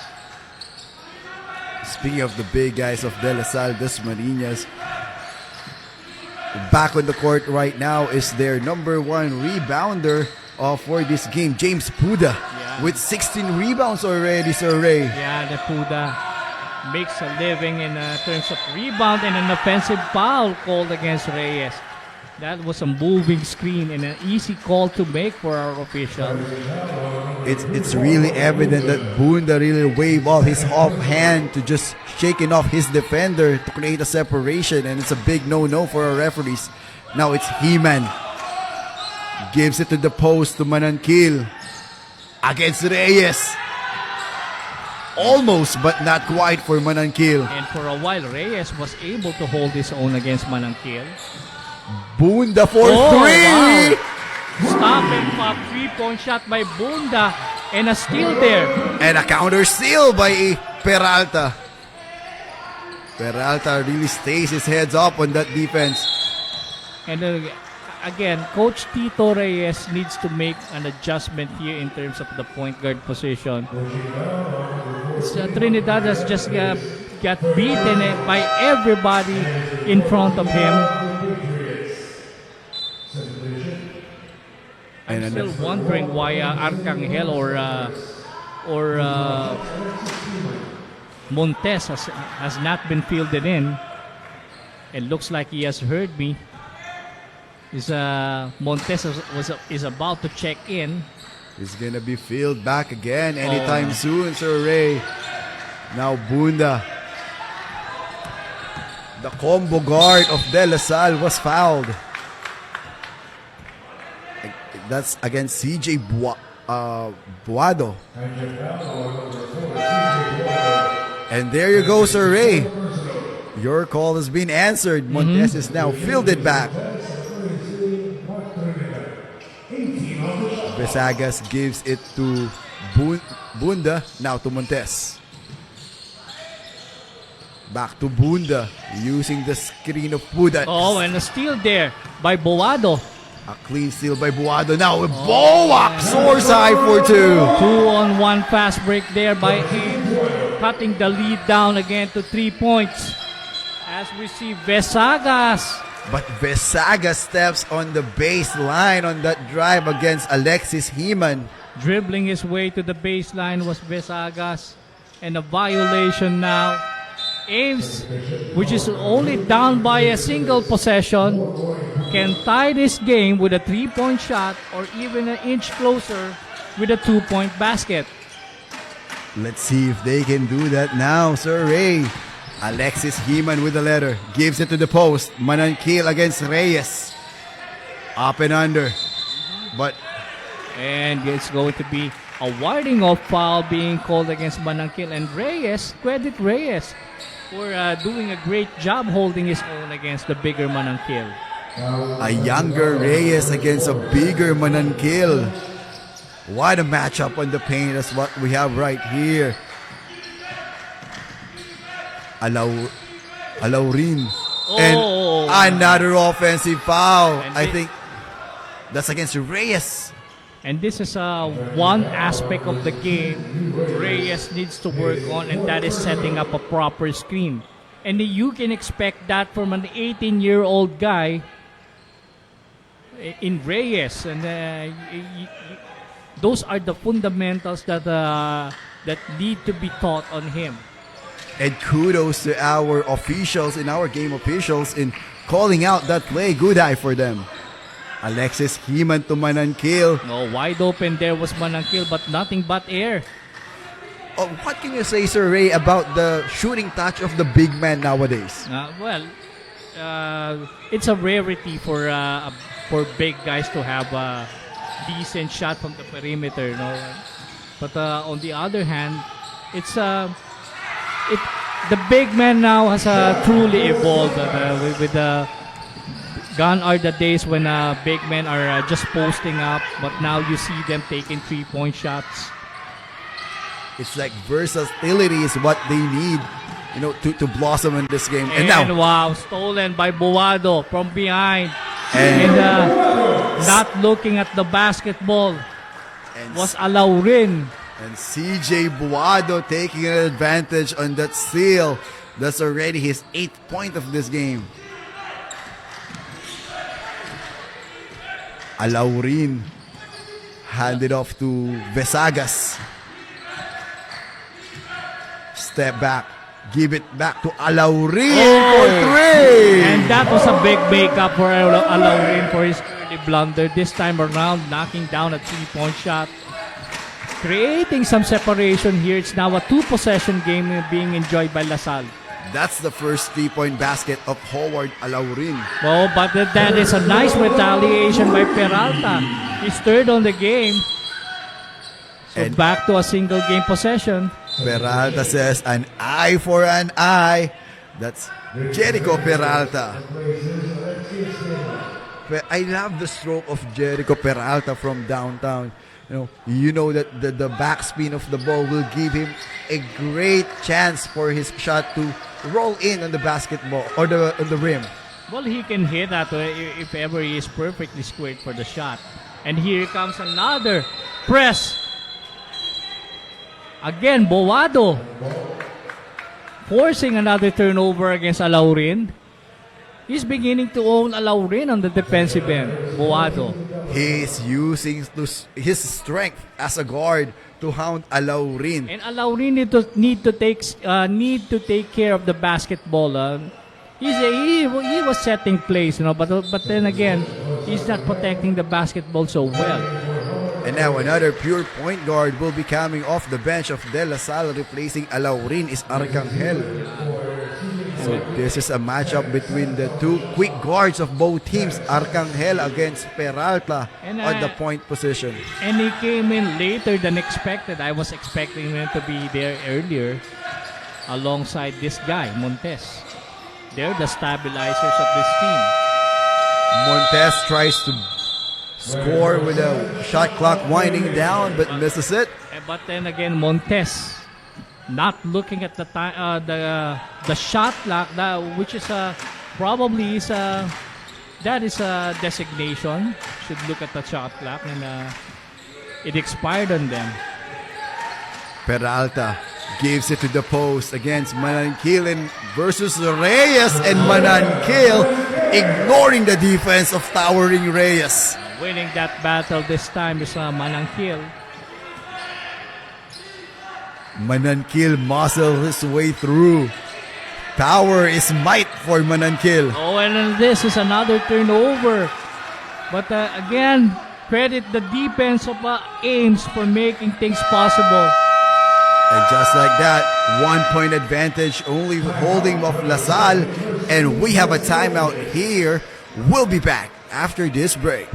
Speaking of the big guys of De La Salle Dasmariñas, back on the court right now is their number 1 rebounder for this game, James Puda, with 16 rebounds already, Sir Ray. Yeah, the Puda makes a living in terms of rebound and an offensive foul called against Reyes. That was a moving screen and an easy call to make for our official. It's really evident that Bunda really waved all his offhand to just shaking off his defender to create a separation, and it's a big no-no for our referees. Now it's Heman. Gives it to the post to Mananquil. Against Reyes. Almost, but not quite for Mananquil. And for a while, Reyes was able to hold his own against Mananquil. Bunda for 3! Wow. Stop and pop 3-point shot by Bunda. And a steal there. And a counter steal by Peralta. Peralta really stays his heads up on that defense. And again, Coach Tito Reyes needs to make an adjustment here in terms of the point guard position. Trinidad has just got beaten by everybody in front of him. I'm still wondering why Arcangel or Montes has not been fielded in. It looks like he has heard me. Montes is about to check in. He's gonna be fielded back again anytime soon, Sir Ray. Now Bunda. The combo guard of De La Salle was fouled. That's against CJ Boado. And there you go, Sir Ray. Your call has been answered. Montes is now fielded back. Besagas gives it to Bunda. Now to Montes. Back to Bunda. Using the screen of Buda. And a steal there by Boado. A clean steal by Boado. Now Boak soars high for 2. 2-on-1 fast break there by Ames. Cutting the lead down again to 3 points. As we see Besagas. But Besagas steps on the baseline on that drive against Alexis Heman. Dribbling his way to the baseline was Besagas. And a violation now Ames, which is only down by a single possession, can tie this game with a 3-point shot or even an inch closer with a 2-point basket. Let's see if they can do that now, Sir Ray. Alexis Heman with the letter. Gives it to the post. Manankil against Reyes. Up and under. But And it's going to be a warding off foul being called against Manankil. And Reyes, credit Reyes for doing a great job holding his own against the bigger Manankil. a younger Reyes against a bigger Manankil. What a matchup on the paint. That's what we have right here. Alaurin. And another offensive foul. And I think that's against Reyes. And this is one aspect of the game Reyes needs to work on, and that is setting up a proper screen. And you can expect that from an 18-year-old guy in Reyes. And those are the fundamentals that need to be taught on him. And kudos to our officials, in our game officials, in calling out that play. Good eye for them. Alexis Heman to Manankil. No, wide open there was Manankil, but nothing but air. Oh, what can you say, Sir Ray, about the shooting touch of the big man nowadays? It's a rarity for big guys to have a decent shot from the perimeter. No? But on the other hand, the big man now has truly evolved with the gone are the days when big men are just posting up, but now you see them taking 3-point shots. It's like versatility is what they need, to blossom in this game. And now, wow, stolen by Buado from behind. And not looking at the basketball was Alaurin. And CJ Buado taking an advantage on that steal. That's already his 8th point of this game. Alaurin handed off to Vesagas. Step back. Give it back to Alaurin for 3. And that was a big makeup for Alaurin for his early blunder. This time around, knocking down a 3-point shot. Creating some separation here. It's now a 2-possession game being enjoyed by LaSalle. That's the first 3-point basket of Howard Alaurin. Oh, but that is a nice retaliation by Peralta. He's third on the game. So And back to a single game possession. Peralta says, an eye for an eye. That's Jericho Peralta. I love the stroke of Jericho Peralta from downtown. You know that the backspin of the ball will give him a great chance for his shot to roll in on the basketball or on the rim. Well, he can hit that if ever he is perfectly squared for the shot. And here comes another press. Again, Buado forcing another turnover against Alaurin. He's beginning to own Alaurin on the defensive end. Buado. He's using his strength as a guard to hound Alaurin. And Alaurin need to take care of the basketball. He was setting plays, but then again, he's not protecting the basketball so well. And now another pure point guard will be coming off the bench of De La Salle. Replacing Alaurin is Arcangel. So this is a matchup between the two quick guards of both teams. Arcangel against Peralta on the point position. And he came in later than expected. I was expecting him to be there earlier alongside this guy, Montes. They're the stabilizers of this team. Montes tries to score with a shot clock winding down, but misses it. But then again, Montes not looking at the shot clock, which is probably is a designation. Should look at the shot clock, and it expired on them. Peralta gives it to the post against Manankil versus Reyes, and Manankil ignoring the defense of towering Reyes. Winning that battle this time is Manankil. Manankil muscles his way through Power is might for Mananquil. Oh, and then this is another turnover. But again, credit the defense of Ames for making things possible. And just like that, 1 point advantage only holding off LaSalle. And we have a timeout here. We'll be back after this break.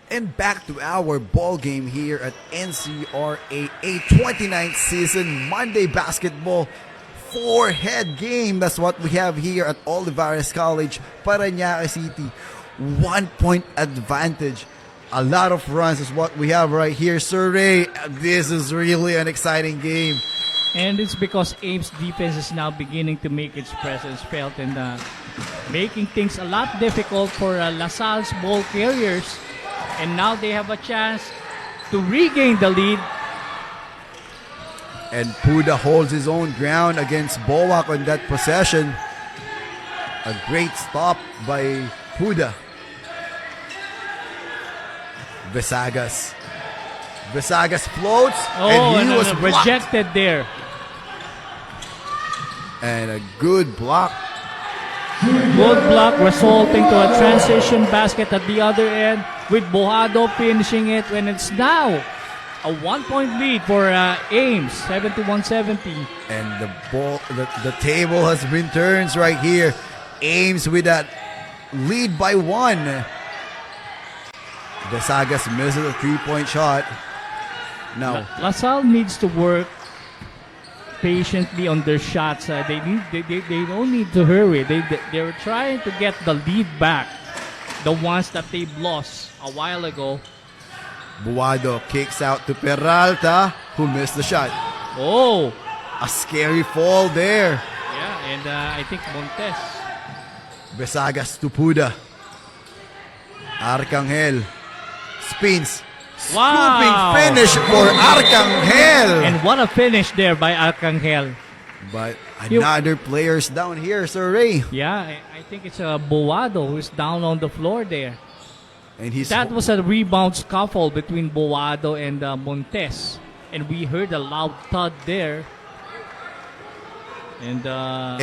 And back to our ball game here at ncraa 29th season Monday basketball 4-head game. That's what we have here at Olivares College, Parañaque City. 1 point advantage. A lot of runs is what we have right here. Sir Ray, this is really an exciting game. And it's because Ames defense is now beginning to make its presence felt and making things a lot difficult for LaSalle's ball carriers. And now they have a chance to regain the lead. And Puda holds his own ground against Boak on that possession. A great stop by Puda. Vesagas. Vesagas floats, and he was blocked. rejected there. And a good block. Good block resulting to a transition basket at the other end, with Bohado finishing it when it's now a 1 point lead for Ames, 71-70. And the table has been turned right here. Ames with that lead by 1. Vesagas misses a 3-point shot. Now LaSalle needs to work patiently on their shots. They don't need to hurry. They're trying to get the lead back, the ones that they've lost a while ago. Buado kicks out to Peralta, who missed the shot. Oh, A scary fall there. yeah, and I think Montes. Vesagas to Puda. Arcangel spins. Scooping finish for Arcangel. And what a finish there by Arcangel. But another player's down here, Sir Ray. Yeah, I think it's Boado who's down on the floor there. And he's That was a rebound scuffle between Boado and Montes. And we heard a loud thud there. And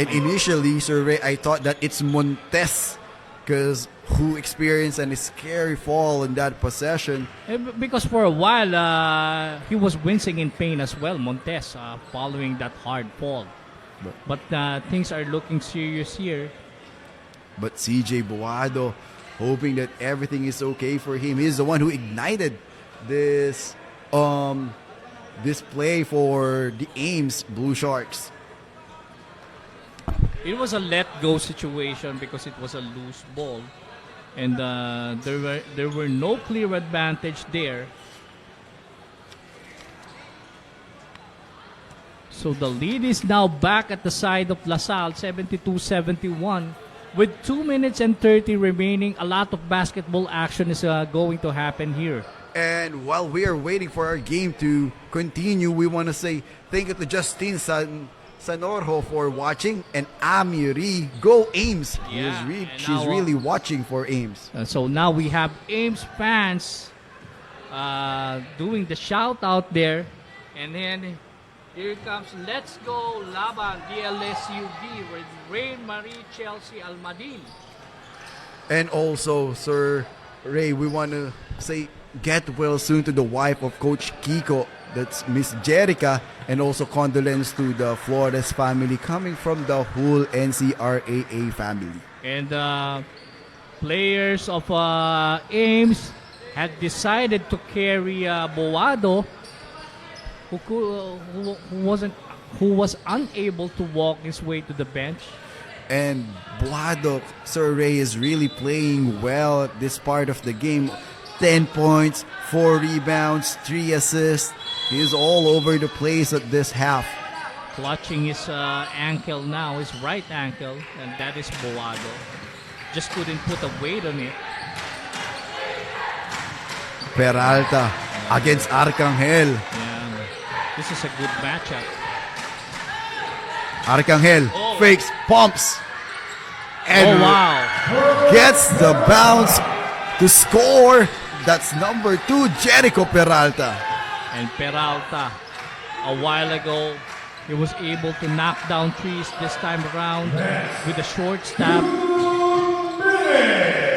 initially, Sir Ray, I thought that it's Montes because who experienced a scary fall in that possession. because for a while, he was wincing in pain as well, Montes, following that hard fall. But things are looking serious here. But CJ Boado, hoping that everything is okay for him. He's the one who ignited this play for the Ames Blue Sharks. It was a let-go situation because it was a loose ball. And there were no clear advantage there. So the lead is now back at the side of LaSalle, 72-71. With 2 minutes and 30 remaining, a lot of basketball action is going to happen here. And while we are waiting for our game to continue, we want to say thank you to Justine Sanorho for watching, and Amiri. Go Ames! Yeah, She's really watching for Ames. So now we have Ames fans doing the shout out there. And then here comes Let's Go Laban DLSU D with Rain Marie Chelsea Almadin. And also, Sir Ray, we want to say get well soon to the wife of Coach Kiko, That's Miss Jerica, and also condolence to the Flores family coming from the whole NCRAA family. And players of Ames had decided to carry Boado, who was unable to walk his way to the bench. And Buado, Sir Ray, is really playing well at this part of the game. 10 points, 4 rebounds, 3 assists. He's all over the place at this half. Clutching his ankle now, his right ankle, and that is Boado. Just couldn't put a weight on it. Peralta against Arcangel. Yeah, this is a good matchup. Arcangel fakes, pumps, and wow. gets the bounce to score. That's number 2, Jericho Peralta. And Peralta, a while ago, he was able to knock down trees this time around with a short stab.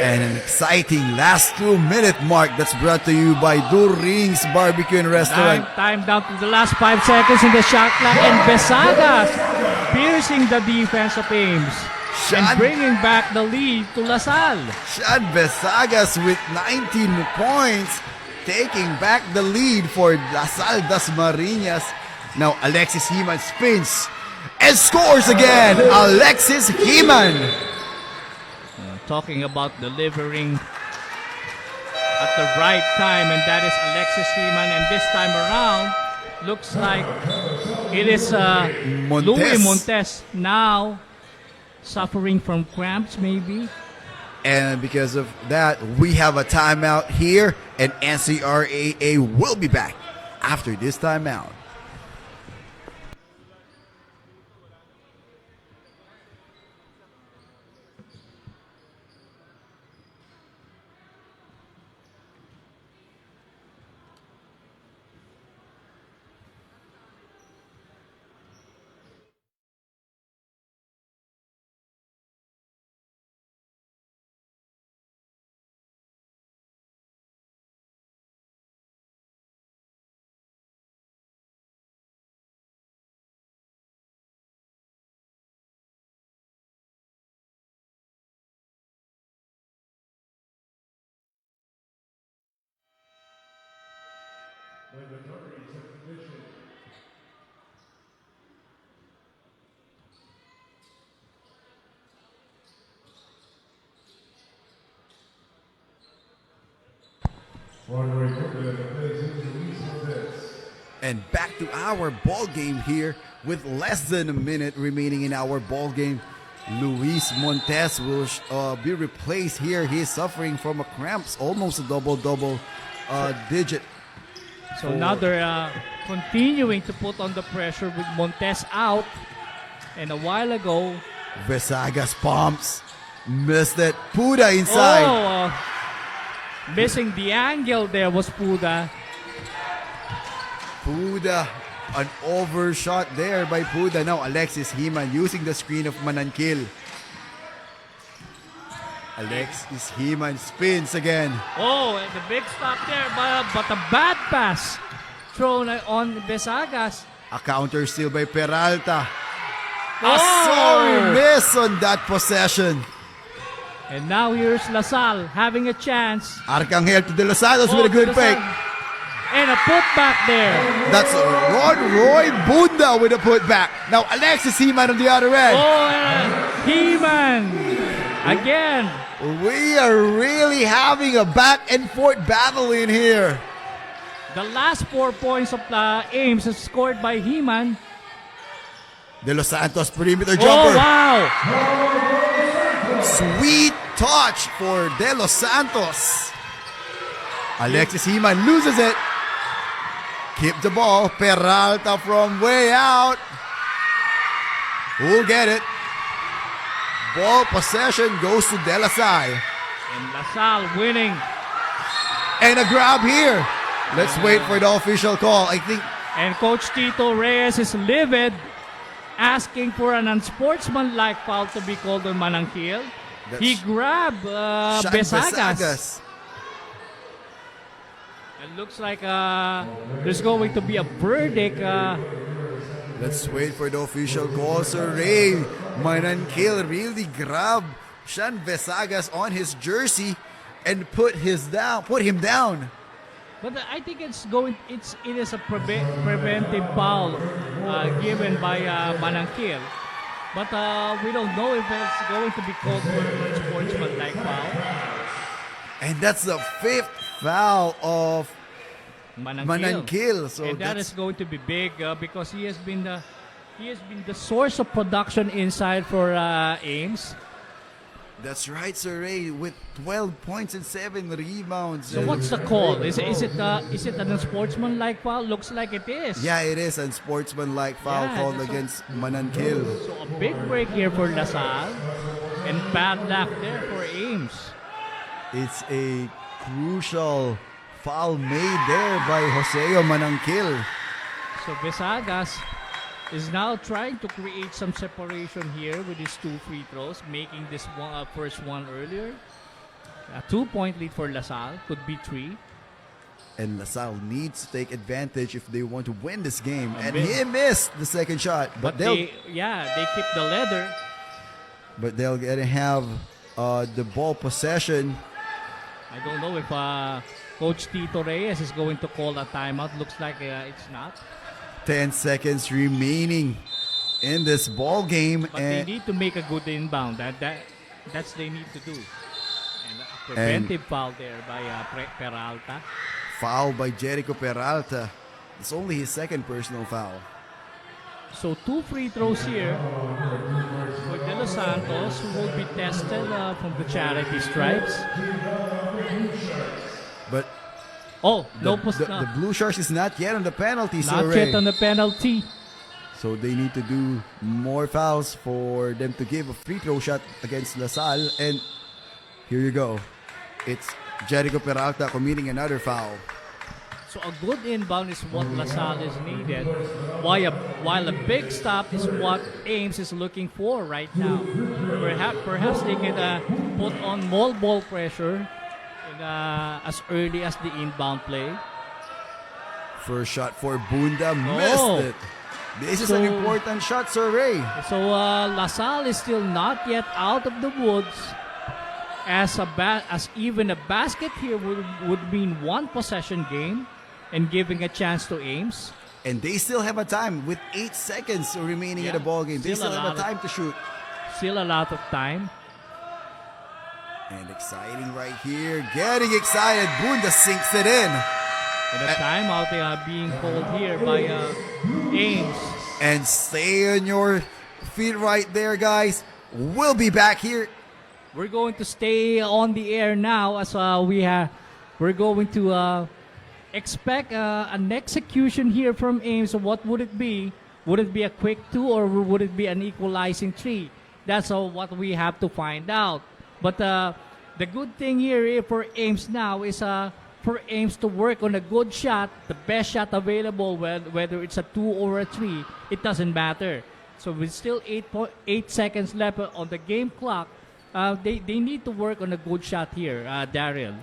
And an exciting last 2-minute mark that's brought to you by Durings Barbecue and Restaurant. Time down to the last 5 seconds in the shot clock, and Besagas piercing the defense of Ames and bringing back the lead to LaSalle. Shad Besagas with 19 points, taking back the lead for LaSalle Dasmariñas. Now Alexis Heman spins and scores again. Alexis Heman. Talking about delivering at the right time, and that is Alexis Heman. And this time around, looks like it is Louis Montes now suffering from cramps maybe. And because of that, we have a timeout here, and NCRAA will be back after this timeout. And back to our ball game here with less than a minute remaining in our ball game. Luis Montes will be replaced here. He's suffering from a cramps, almost a double digit. So now they're continuing to put on the pressure with Montes out. And a while ago, Besagas pumps, missed it. Puda inside. Missing the angle there was Puda. Puda, an overshot there by Puda. Now Alexis Heman using the screen of Manankil. Alexis Heman spins again. Oh, and the big stop there, but a bad pass thrown on Besagas. A counter steal by Peralta. A sorry miss on that possession. And now here's LaSalle having a chance. Arcangel to De Los Santos with a good fake. And a putback there. That's Rod Roy Bunda with a putback. Now Alexis Heman on the other end. Oh, Heman again. We are really having a back and forth battle in here. The last 4 points of Ames is scored by Heman. De Los Santos perimeter Oh, jumper. wow. Sweet touch for De Los Santos. Alexis Heman loses it. Keep the ball. Peralta from way out. Who'll get it? Ball possession goes to De La Salle. And LaSalle winning. And a grab here. Let's wait for the official call. I think. And Coach Tito Reyes is livid, asking for an unsportsmanlike foul to be called on Manankil. He grabbed Besagas. It looks like there's going to be a verdict. Let's wait for the official call. Sir Ray Mananquil really grabbed Sean Vesagas on his jersey and put him down. But I think it is a preventive foul given by Mananquil. But we don't know if it's going to be called for a sportsmanlike foul. And that's the 5th foul of Mananquil. Mananquil. So And that is going to be big because he has been the source of production inside for Ames. That's right, Sir Ray, with 12 points and 7 rebounds. So what's the call? Is it an unsportsmanlike foul? Looks like it is. Yeah, it is a sportsmanlike foul Yeah, called that's against Mananquil. So a big break here for LaSalle and bad luck there for Ames. It's a crucial foul made there by Joseo Mananquil. So Vesagas is now trying to create some separation here with his 2 free throws, making this first one earlier. A 2-point lead for LaSalle, could be 3. And LaSalle needs to take advantage if they want to win this game. And he missed the second shot. But they keep the leather. But they're going to have the ball possession. I don't know if Coach Tito Reyes is going to call a timeout. Looks like it's not. 10 seconds remaining in this ball game. But they need to make a good inbound. That's they need to do. And a preventive foul there by Peralta. Foul by Jericho Peralta. It's only his second personal foul. So 2 free throws here for De Los Santos, who will be tested from the charity stripes. But the Blue Sharks is not yet on the penalty. Not yet on the penalty. So they need to do more fouls for them to give a free throw shot against LaSalle. And here you go. It's Jericho Peralta committing another foul. So a good inbound is what LaSalle is needed, while a big stop is what Ames is looking for right now. Perhaps they can put on more ball pressure as early as the inbound play. First shot for Bunda, missed it. This is an important shot, Sir Ray. So LaSalle is still not yet out of the woods. As even a basket here would mean 1 possession game and giving a chance to Ames. And they still have a time with 8 seconds remaining in the ball game. They still have a time to shoot. Still a lot of time. And exciting right here. Getting excited. Bunda sinks it in. And a timeout being called here by Ames. And stay on your feet right there, guys. We'll be back here. We're going to stay on the air now as we're going to expect an execution here from Ames. So what would it be? Would it be a quick 2 or would it be an equalizing 3? That's what we have to find out. But the good thing here for Ames now is for Ames to work on a good shot, the best shot available, whether it's a 2 or a 3, it doesn't matter. So with still 8 seconds left on the game clock, they need to work on a good shot here, Daryl.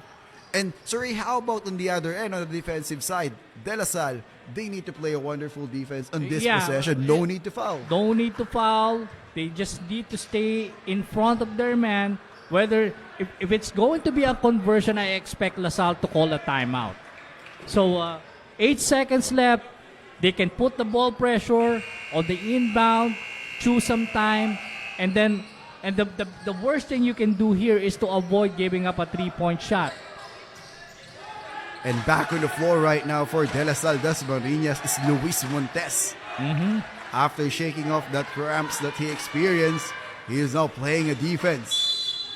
And, sorry, how about on the other end, on the defensive side? De La Salle, they need to play a wonderful defense on this possession. No need to foul. No need to foul. They just need to stay in front of their man. Whether, if it's going to be a conversion, I expect LaSalle to call a timeout. So, 8 seconds left. They can put the ball pressure on the inbound, choose some time, and then the worst thing you can do here is to avoid giving up a 3-point shot. And back on the floor right now for De La Salle Dasmariñas is Luis Montes. After shaking off that cramps that he experienced, he is now playing a defense.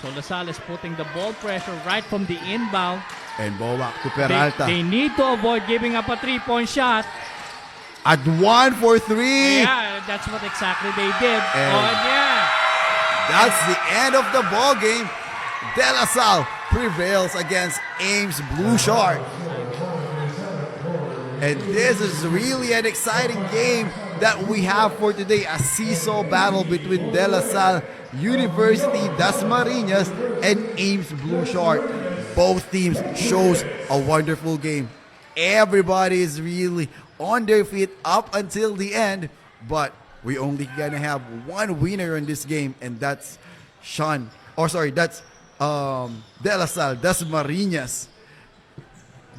So LaSalle is putting the ball pressure right from the inbound. And ball back to Peralta. They need to avoid giving up a 3-point shot. At 1 for 3. Yeah, that's what exactly they did. That's the end of the ball game. De La Salle prevails against Ames Blue Shark. And this is really an exciting game that we have for today. A seesaw battle between De La Salle University Dasmariñas and Ames Blue Shark. both teams shows a wonderful game. Everybody is really on their feet up until the end, but we only gonna have one winner in this game, and that's Sean. Or sorry, that's De La Salle, that's Marinas.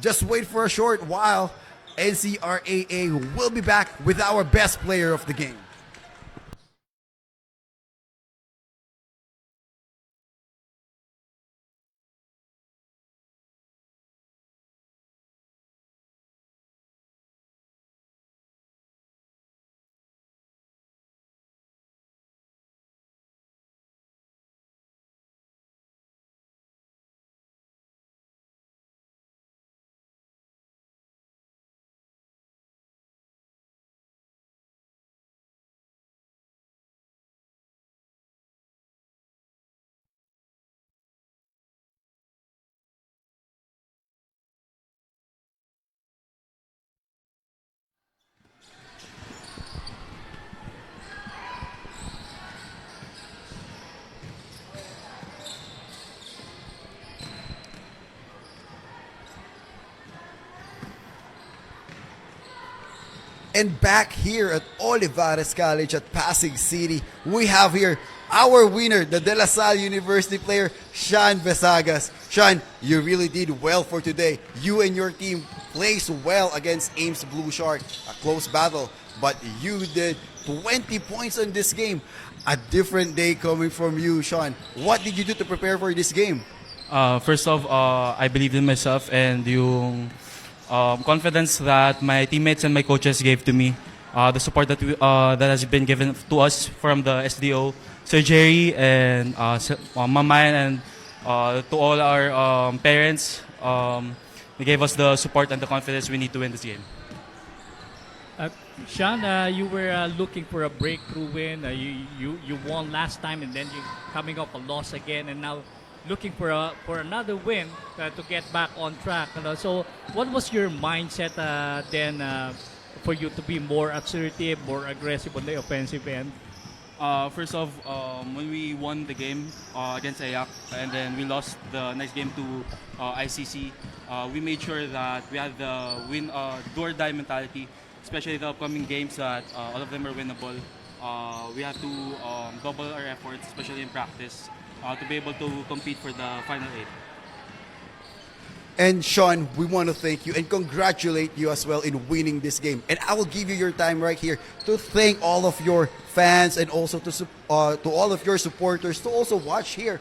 Just wait for a short while. NCRAA will be back with our best player of the game. And back here at Olivares College at Pasig City, we have here our winner, the De La Salle University player, Sean Besagas. Sean, you really did well for today. You and your team placed well against Ames Blue Shark. A close battle, but you did 20 points in this game. A different day coming from you, Sean. What did you do to prepare for this game? First off, I believed in myself and yung confidence that my teammates and my coaches gave to me, the support that has been given to us from the SDO, Sir Jerry and Mama and to all our parents. They gave us the support and the confidence we need to win this game. Sean, you were looking for a breakthrough win. You won last time, and then you coming up a loss again, and now looking for another win to get back on track. So, what was your mindset then for you to be more assertive, more aggressive on the offensive end? First off, when we won the game against AYAC and then we lost the next game to ICC, we made sure that we had the win door-die mentality, especially the upcoming games that all of them are winnable. We have to double our efforts, especially in practice, to be able to compete for the final 8. And Sean, we want to thank you and congratulate you as well in winning this game. And I will give you your time right here to thank all of your fans and also to all of your supporters to also watch here